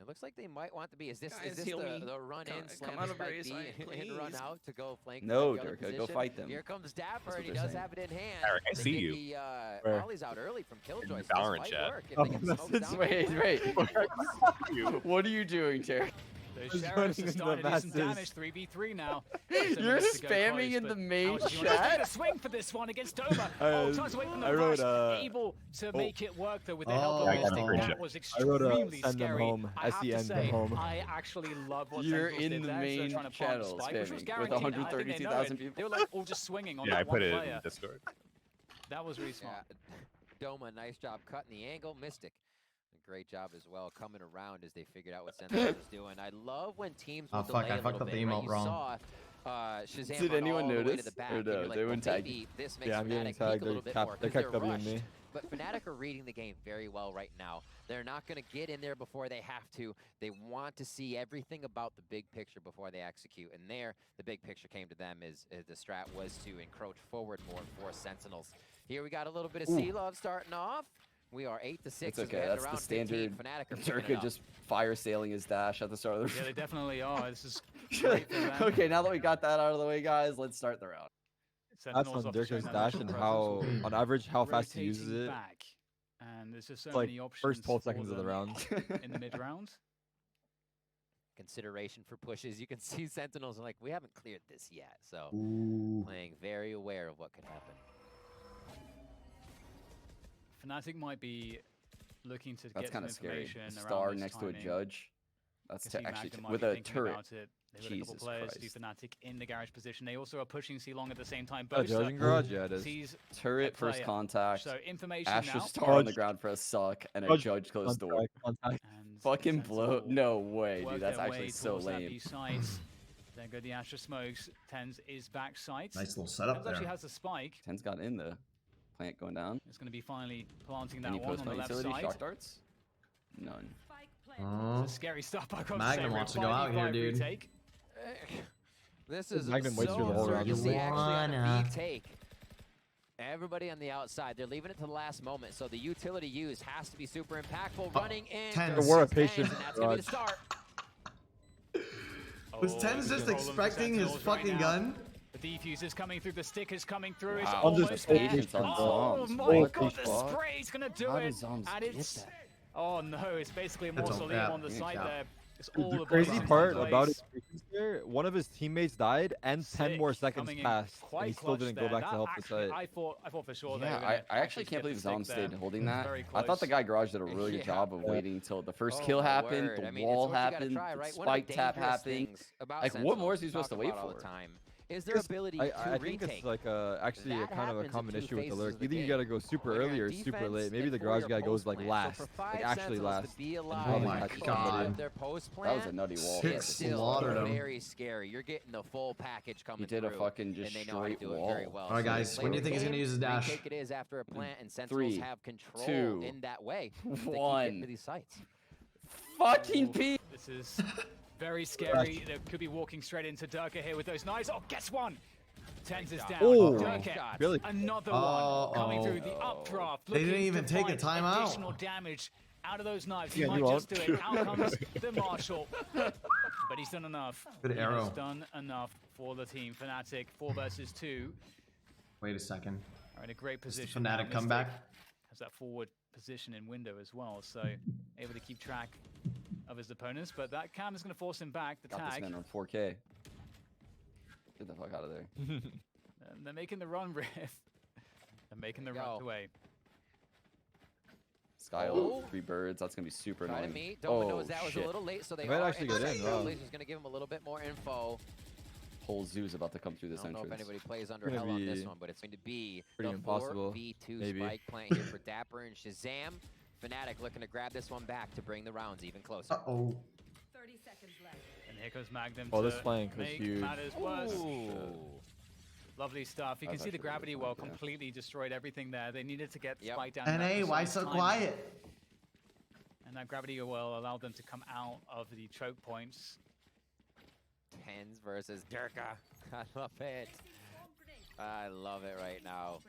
It looks like they might want to be. Is this the run in, slam the spike B, and run out to go flank? No, the other Derke, go position? fight them. Here comes dapr, what and he they're does saying. have it in hand. Eric, I They see get you. The Where? volleys out early from Killjoy. In so the this Valorant might chat. work if Oh, they can smoke message. down Wait, the wait. What are you doing, Terry? The Just Sheriffs running are into starting the to do some damage. masses. 3v3 now. You're spamming in the main chat. A swing for this one against Doma. Tries to wait from the I wrote, rush. Able to make it work though with the help Oh. of I got Mystic. a That screenshot. was I wrote extremely send them scary. home. I have to SEN say, them home. I actually love what You're Sentinels in did the there. So main trying to farm channel spike, which was spamming with guaranteed. I think they know 132,000 it. people. They were like all just swinging on Yeah, I that put one it player. in Discord. That was really smart. Yeah. Doma, nice job cutting the angle. Mystic, a great job as well coming around as they figured out what Sentinels was doing. I love when teams will Oh, fuck, delay I a fucked little up the bit, right? emote You wrong. saw, ShahZaM Did run anyone all the way to notice? the back, Or and you're no, like, they well, wouldn't tag maybe you. this makes Yeah, I'm getting Fnatic tagged. peek a little bit more They're 'cause kept they're Wing rushed. me. But Fnatic are reading the game very well right now. They're not going to get in there before they have to. They want to see everything about the big picture before they execute. And there, the big picture came to them as the strat was to encroach forward more for Sentinels. Here we got a little bit of C-Love starting off. We are 8-6. It's as we okay. head That's around the standard. 15. Fnatic are picking it Derke up. just fire sailing his dash at the start of the Yeah, they definitely are. This is great for them. Okay, now that we got that out of the way, guys, let's start the round. That's Sentinels on off to Derke's showing that dash initial and presence. how, on average, how fast he uses Rotating it. back. And there's just so It's like many options first 12 for seconds of the them round. in the mid-round. Consideration for pushes. You can see Sentinels are like, we haven't cleared this yet. So Ooh. playing very aware of what could happen. Fnatic might be looking to That's get kind some of scary. information A around star this next to a timing. judge. That's Can to see actually Magnum might with be a thinking turret. about it. They've got a couple Jesus players to Christ. Fnatic in the garage position. They also are pushing C long at the same time. Oh, Boaster judging garage? Yeah, it is. sees Turret first player. contact. so information Asher now. star on the Judge. ground for a suck and a Judge. judge closed door. Contact. And Fucking blow. Sentinel No way, work dude. That's their actually way so towards that lame. B site. Then go the Asher smokes. TenZ is back sight. Nice little setup TenZ actually there. has a spike. TenZ got in the plant going down. It's going to be finally planting that Any one on post the plant left utility? side. Shock darts? None. Oh. It's a scary stuff. I got Magnum wants to go out here, dude. Retake. This is Magnum waits so through the whole round. You see actually on a Wanna. B take. Everybody on the outside, they're leaving it to the last moment, so the utility used has to be super impactful. Running in, TenZ. goes War of TenZ, patience, and that's gonna be the Raj. start. Was Oh, TenZ he's just rolling for expecting his Sentinels right fucking now. gun? The defuse is coming through. The stick is coming through. It's Wow. almost Just there. patience on Oh Zombs. my What god, the the fuck? spray's gonna do How it. does Zombs And get it's that? oh no, it's basically a That's a- mausoleum yeah, on the good side shot. there. It's all The the crazy part about his there, one of his teammates died and 10 more seconds passed, and he still didn't go back to help the site. I thought for sure. Yeah, I actually can't believe ZOMs stayed holding that. I thought the guy Garage did a really good job of waiting until the first kill happened, the wall happened, the spike tap happened. Like, what more is he supposed to wait for? Is their ability I think it's like actually a kind of a common issue with the lurk. Either you gotta go super early or super late. Maybe the Garage guy goes like last, like actually last. Oh my god. That was a nutty wall. Slaughtered him. Very scary. You're getting the full package coming through. He did a fucking just straight wall. All right, guys. When do you think he's gonna use his dash? It is after a plant, and Sentinels have control 2, in that way. 1. These sites. Fucking P. This is very scary. They could be walking straight into Derke here with those knives. Oh, guess one. TenZ is down. Derke, really? another one coming through the updraft. They didn't even take a timeout. Additional damage out of those knives. He might just do it. Out comes the Marshal. But he's done enough. Good arrow. He's done enough for the team. Fnatic 4 versus 2. Wait a second. Are in a great position. Fnatic comeback. Has that forward position in window as well, so able to keep track of his opponents. But that cam is going to force him back. The Got tag. this man on 4K. Get the fuck out of there. And they're making the run, Riff. They're making the run away. Sky 3 birds. That's gonna be super annoying. Doma knows that was a little late, so they might actually get in. Wow. He's gonna give him a little bit more info. Whole zoo's about to come through this entrance. I don't know if anybody plays under hell on this one, but it's going to be pretty impossible. 4v2 spike plant here for dapr and ShahZaM. Fnatic looking to grab this one back to bring the rounds even closer. 30 seconds left. And here comes Magnum. Oh, this flank was huge. Lovely stuff. You can see the gravity well completely destroyed everything there. They needed to get spike down. And hey, why so quiet? And that gravity well allowed them to come out of the choke points. TenZ versus Derke. I love it. I love it right now.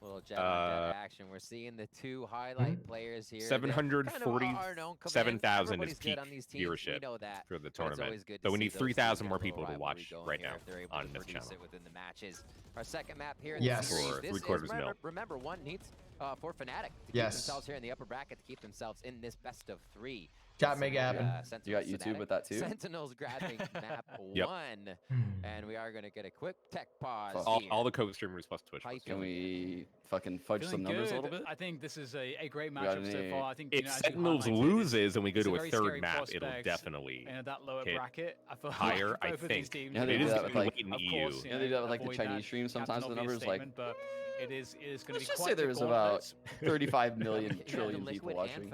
Little jet on jet action. We're seeing the 2 highlight players here. 747,000 is peak viewership for the tournament. So we need 3,000 more people to watch right now on this channel. Within the matches. Our second map here in yes. the series. For 3/4 mil. Remember, one needs for Fnatic to keep themselves here in the upper bracket, to keep themselves in this best of 3. Chat make it happen. You got YouTube with that too? Sentinels grabbing map 1. And we are going to get a quick tech pause. All the co-streamers plus Twitch. Can we fucking fudge some numbers a little bit? I think this is a great matchup so far. I think if Sentinels loses and we go to a 3rd map, it'll definitely in that lower bracket. I feel higher, I think. Yeah, they do that with like, they do that with like the Chinese stream sometimes. The numbers like. It is going to be. Let's just say there was about 35 million trillion people watching.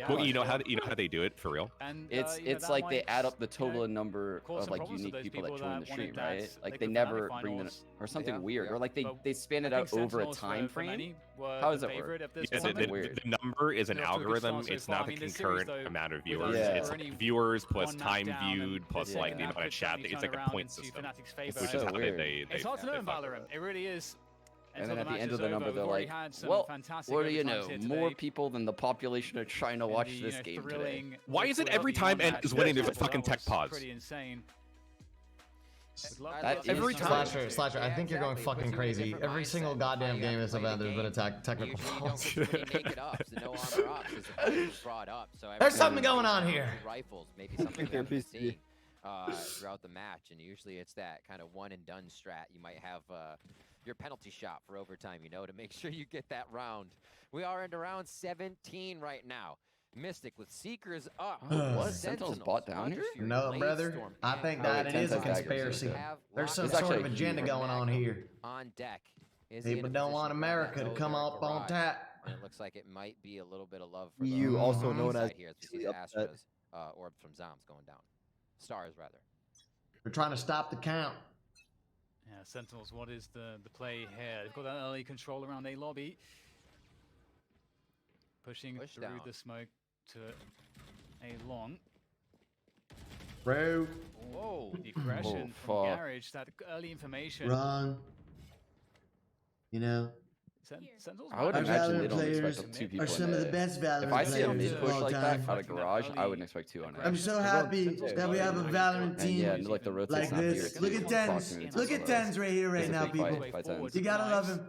Well, you know how they do it for real? And, it's like they add up the total number of like unique people that join the stream, right? Like they never bring them or something weird, or like they span it out over a time frame. How does it work? The number is an algorithm. It's not the concurrent amount of viewers. It's like viewers plus time viewed plus like the amount of chat. It's like a point system, which is how they. It's hard to know in Valorant. It really is. And then at the end of the number, they're like, well, what do you know? More people than the population of China watch this game today. Why is it every time Ent is winning, there's a fucking tech pause? Pretty insane. Every time. Slasher, I think you're going fucking crazy. Every single goddamn game in this event, there's been a technical pause. There's something going on here. Maybe something throughout the match, and usually it's that kind of one and done strat. You might have your penalty shot for overtime, you know, to make sure you get that round. We are into round 17 right now. Mistic with Seekers up. What? Sentinels bought down here? No, brother. I think that it is a conspiracy. There's some sort of agenda going on here. On deck. People don't want America to come up on tap. And it looks like it might be a little bit of love for EU, also known as here. Astros, orbs from zombs going down. Stars, rather. We're trying to stop the count. Yeah, Sentinels, what is the play here? They've got that early control around A lobby. Pushing through the smoke to A long. Bro. Whoa, the aggression from Garage, that early information. Wrong. You know? I would imagine they don't expect 2 people. Are some of the best Valorant if I see a mid push like that out time. of garage, I wouldn't expect 2 on it. I'm so happy that we have a Valorant team like, the like this. Look at TenZ. Look at TenZ right here, right now, people. You gotta love him.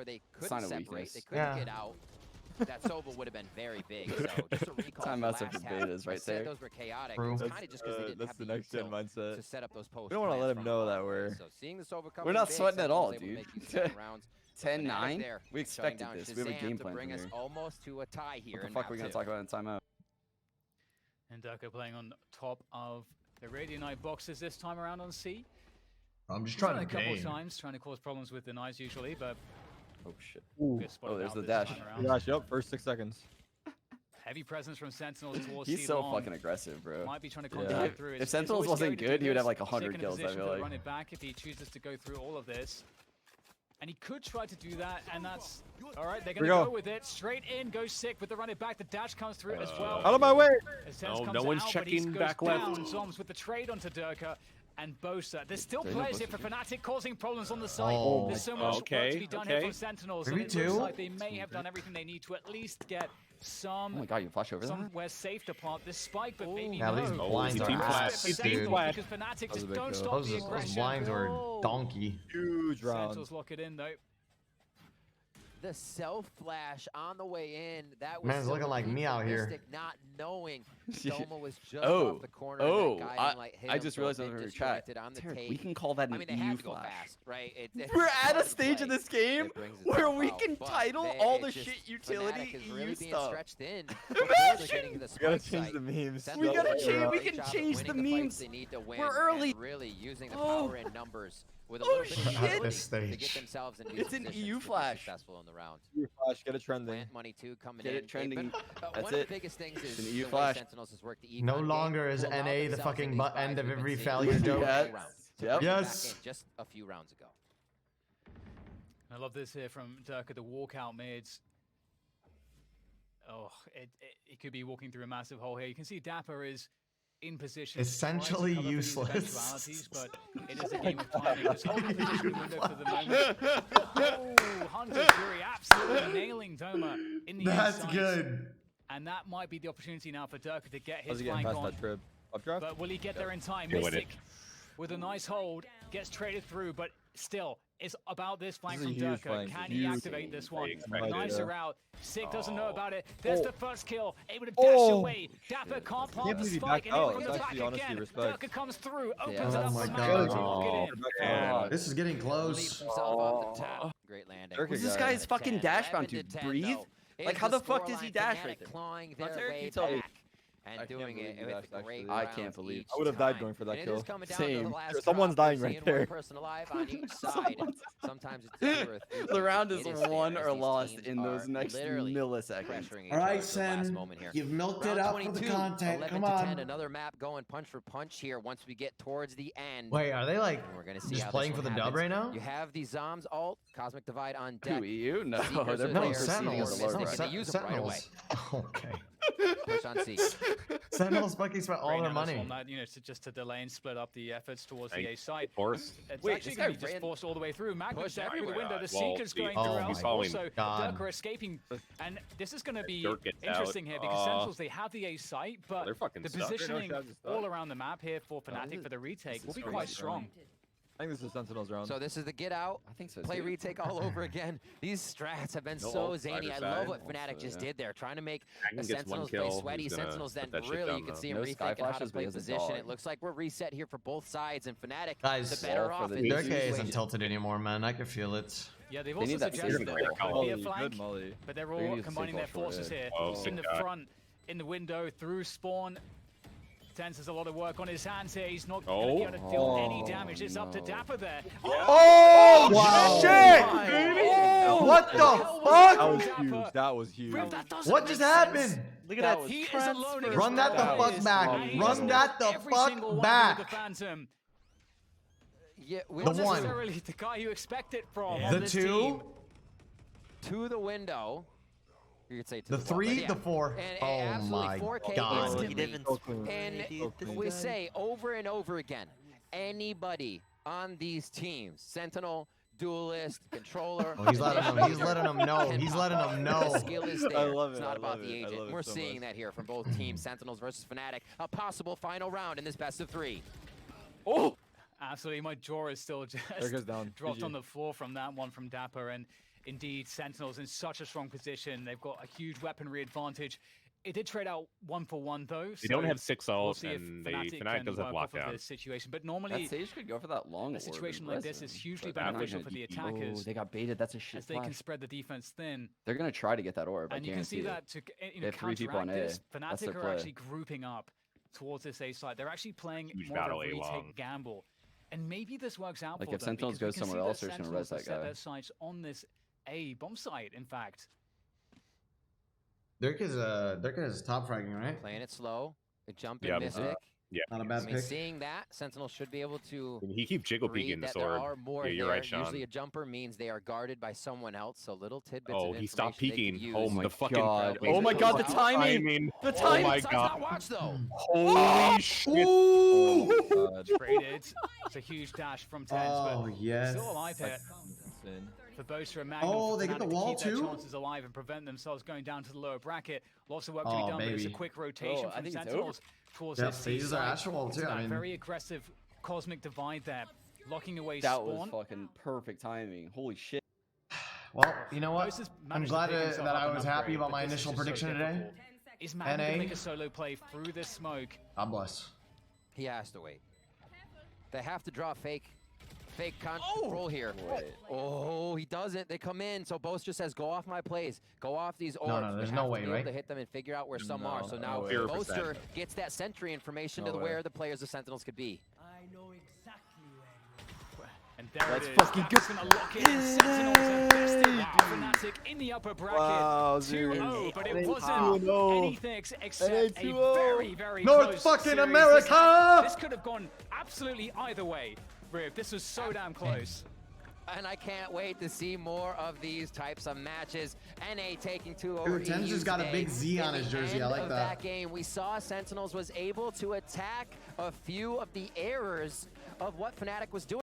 where they couldn't separate, they couldn't get out. That Sova would have been very big. So just a recall. Timeouts of the betas right there. Those were chaotic. True. It's kind of just because they didn't have the next gen mindset. to set up those posts. We don't want to let him know that we're. So seeing the Sova come we're not sweating at all, dude. dude. 10-9. We expected this. We have a game plan bring here. us almost to a tie here. What the fuck are we gonna talk about in timeout? And Derke playing on top of The Radiant boxes this time around on C. I'm just trying to a couple gain. times, trying to cause problems with the knives usually, but Oh shit. Oh, there's the dash. Dash, yep, first 6 seconds. Heavy presence from Sentinels towards He's so fucking aggressive, bro. Might be trying to contact through. If Sentinels wasn't good, he would have like 100 kills, I feel like. Run it back if he chooses to go through all of this. And he could try to do that, and that's... Alright, they're going to go with it. Straight in, goes sick with the run it back. The dash comes through as well. Out of my way! No one's checking back left. Zombs with the trade onto Derke and Boaster. There's still players here for Fnatic causing problems on the site. There's so much work to be done here from Sentinels. And it looks like they may have done everything they need to at least get some... Oh my god, you flash over somewhere safe to plant this spike, but maybe yeah, these blinds are ass, dude. Because Fnatic just don't stop the aggression. Those blinds are donkey. Huge round. Sentinels lock it in though. The self flash on the way in. That was man's looking like me out here. Mistic not knowing Doma was just off the corner. I just realized over your chat. We can call that an EU flash. Fast, right? We're at a stage in this game where we can title all the shit utility EU stuff. We gotta change the memes. We gotta change. We can change the memes. We're early. Really using the power in numbers. With a little bit of stage. to get themselves in It's an EU flash. Successful in the round. EU flash, get it trending. Plant money too coming Get in. it trending. That's one of the biggest things is an EU flash. Sentinels has worked the No longer is NA the fucking butt end of every failure joke. Yep. Yes. Just a few rounds ago. I love this here from Derke, the walkout mids. Oh, it could be walking through a massive hole here. You can see dapr is in position. Essentially useless. But it is a game of timing. Just hold the position window for the moment. Oh, Hunter Fury absolutely nailing Doma in the That's inside. good. And that might be the opportunity now for Derke to get his How's he getting flank past on. that trip? Updraft? But will he get there in time? Yeah, Mistic with a nice hold, gets traded through, but still, it's about this flank from Derke. Can he activate this one? Nicer route. Sick doesn't know about it. There's the first kill. Able to dash away. dapr can't plant the spike, and able to come back again. Derke comes through, opens it up for Magnum to lock it in. This is getting close. Great landing. What's this guy's fucking dash bound to? Breathe? Like, how the fuck does he dash right there? Their you tell me. and doing it with great I can't believe. I would have died going for that kill. Same. Someone's dying right there. One person alive on each side. Sometimes it's the round is won or lost in those next milliseconds. All right, Sen, you've milked it up for the content. Come on. Another map going punch for punch here once we get towards the end. Wait, are they like we're gonna see just playing for the dub right now? You have the zombs ult, Cosmic Divide on deck. Who, EU? No, they're playing Sentinels. Sentinels. Okay. Push on C. Sentinels fucking spent all their money. On that, just to delay and split up the efforts towards the A side. Forced. It's actually going to be just forced all the way through. Magnum's there through the window. The Seeker's going through. Also, Derke escaping. And this is going to be interesting here because Sentinels, they have the A site, but the positioning all around the map here for Fnatic for the retake will be quite strong. I think this is Sentinels round. So this is the get out. I think so. Play retake all over again. These strats have been so zany. I love what Fnatic just did there, trying to make Sentinels play sweaty. Sentinels then really you can see him rethinking how to play position. It looks like we're reset here for both sides, and Fnatic guys, the better off. Derke isn't tilted anymore, man. I can feel it. Yeah, they've also suggested there could be a flank, but they're all combining their forces here in the front, in the window, through spawn. TenZ has a lot of work on his hands here. He's not going to be able to deal any damage. It's up to dapr there. Oh, wow. Shit! Baby. What the fuck? That was huge. That was huge. What just happened? Look at that. He is alone. Run that the fuck back. Run that the fuck back. Yeah, not necessarily the guy you expect it from. The two? To the window. You could say to the three, the four. Oh my god. And we say over and over again, anybody on these teams, Sentinel, Duelist, Controller. Oh, he's letting them know. He's letting them know. The skill is there. I love it. It's not about the agent. We're seeing that here from both teams, Sentinels versus Fnatic. A possible final round in this best of 3. Oh! Absolutely, my jaw is still just dropped GG. on the floor from that one from dapr. And indeed, Sentinels in such a strong position. They've got a huge weaponry advantage. It did trade out 1-for-1 though. They don't have 6 ults, we'll and Fnatic doesn't have lockdown. This situation, but normally that Sage could go for that long. A situation like this is hugely beneficial for the attackers. Oh, they got baited. That's a shit. As they can spread the defense thin. They're gonna try to get that orb. And you can see that to have 3 people on counteract A. this, Fnatic are actually grouping up towards this A side. They're actually playing Huge more of a battle retake A-long. gamble. And maybe this works out Like for if them. Sentinels because goes we can somewhere see else, that they're just gonna res Sentinels that set guy. their sights on this A bomb site, in fact. Derke is top fragging, right? Playing it slow. A jump in Yeah, Mistic. Yeah. Not a bad I mean, pick. seeing that, Sentinel should be able to He keeps jiggle read peeking the that there sword. are more Yeah, you're there. right, Sean. Usually a jumper means they are guarded by someone else, so little tidbits Oh, of he stopped information they could peeking. use. Oh my fucking God. Oh my God, the timing! The timing! Oh my Side's God. not watched, though. Holy shit. Oh my God. Traded. It's a huge dash from TenZ, Oh, but yes. still alive here. Insane. For Boaster and Magnum, Oh, for they get the Fnatic to wall keep their too? chances alive and prevent themselves going down to the lower bracket. Lots of work to be Oh, done, but it's a baby. quick rotation I from think it's Sentinels towards Yep, this they use their side. Astral Wall too, That I mean. very aggressive cosmic divide there, locking away That was spawn. fucking perfect timing. Holy shit. Well, you know what? Boaster's I'm managed to glad pick himself that up I an was happy upgrade, about but my this is initial just so prediction today. difficult. Is Magnum NA? gonna make a solo play through this smoke? God bless. He has to wait. They have to draw fake control here. Wait. Oh, he doesn't. They come in, so Boaster says, "Go off my plays. Go off these orbs." no, there's They no have to way, be able right? to hit them and figure out where some are. So No now way. Boaster gets that sentry information No to way. where the players of Sentinels could be. I know exactly where. And there That's it is. fucking That's gonna lock it in. Sentinels have bested Fnatic in the upper bracket. Wow, 2-0, dude. but it NA wasn't 2-0. anything except a 2-0. very, very North close fucking series. America! This could have gone absolutely either way, Riv. This was so damn close. And I can't wait to see more of these types of matches. NA taking 2 over Dude, TenZ EU just got a today. big Z on In his the jersey. I end like of that. game, we saw Sentinels was able to attack a few of the errors of what Fnatic was doing.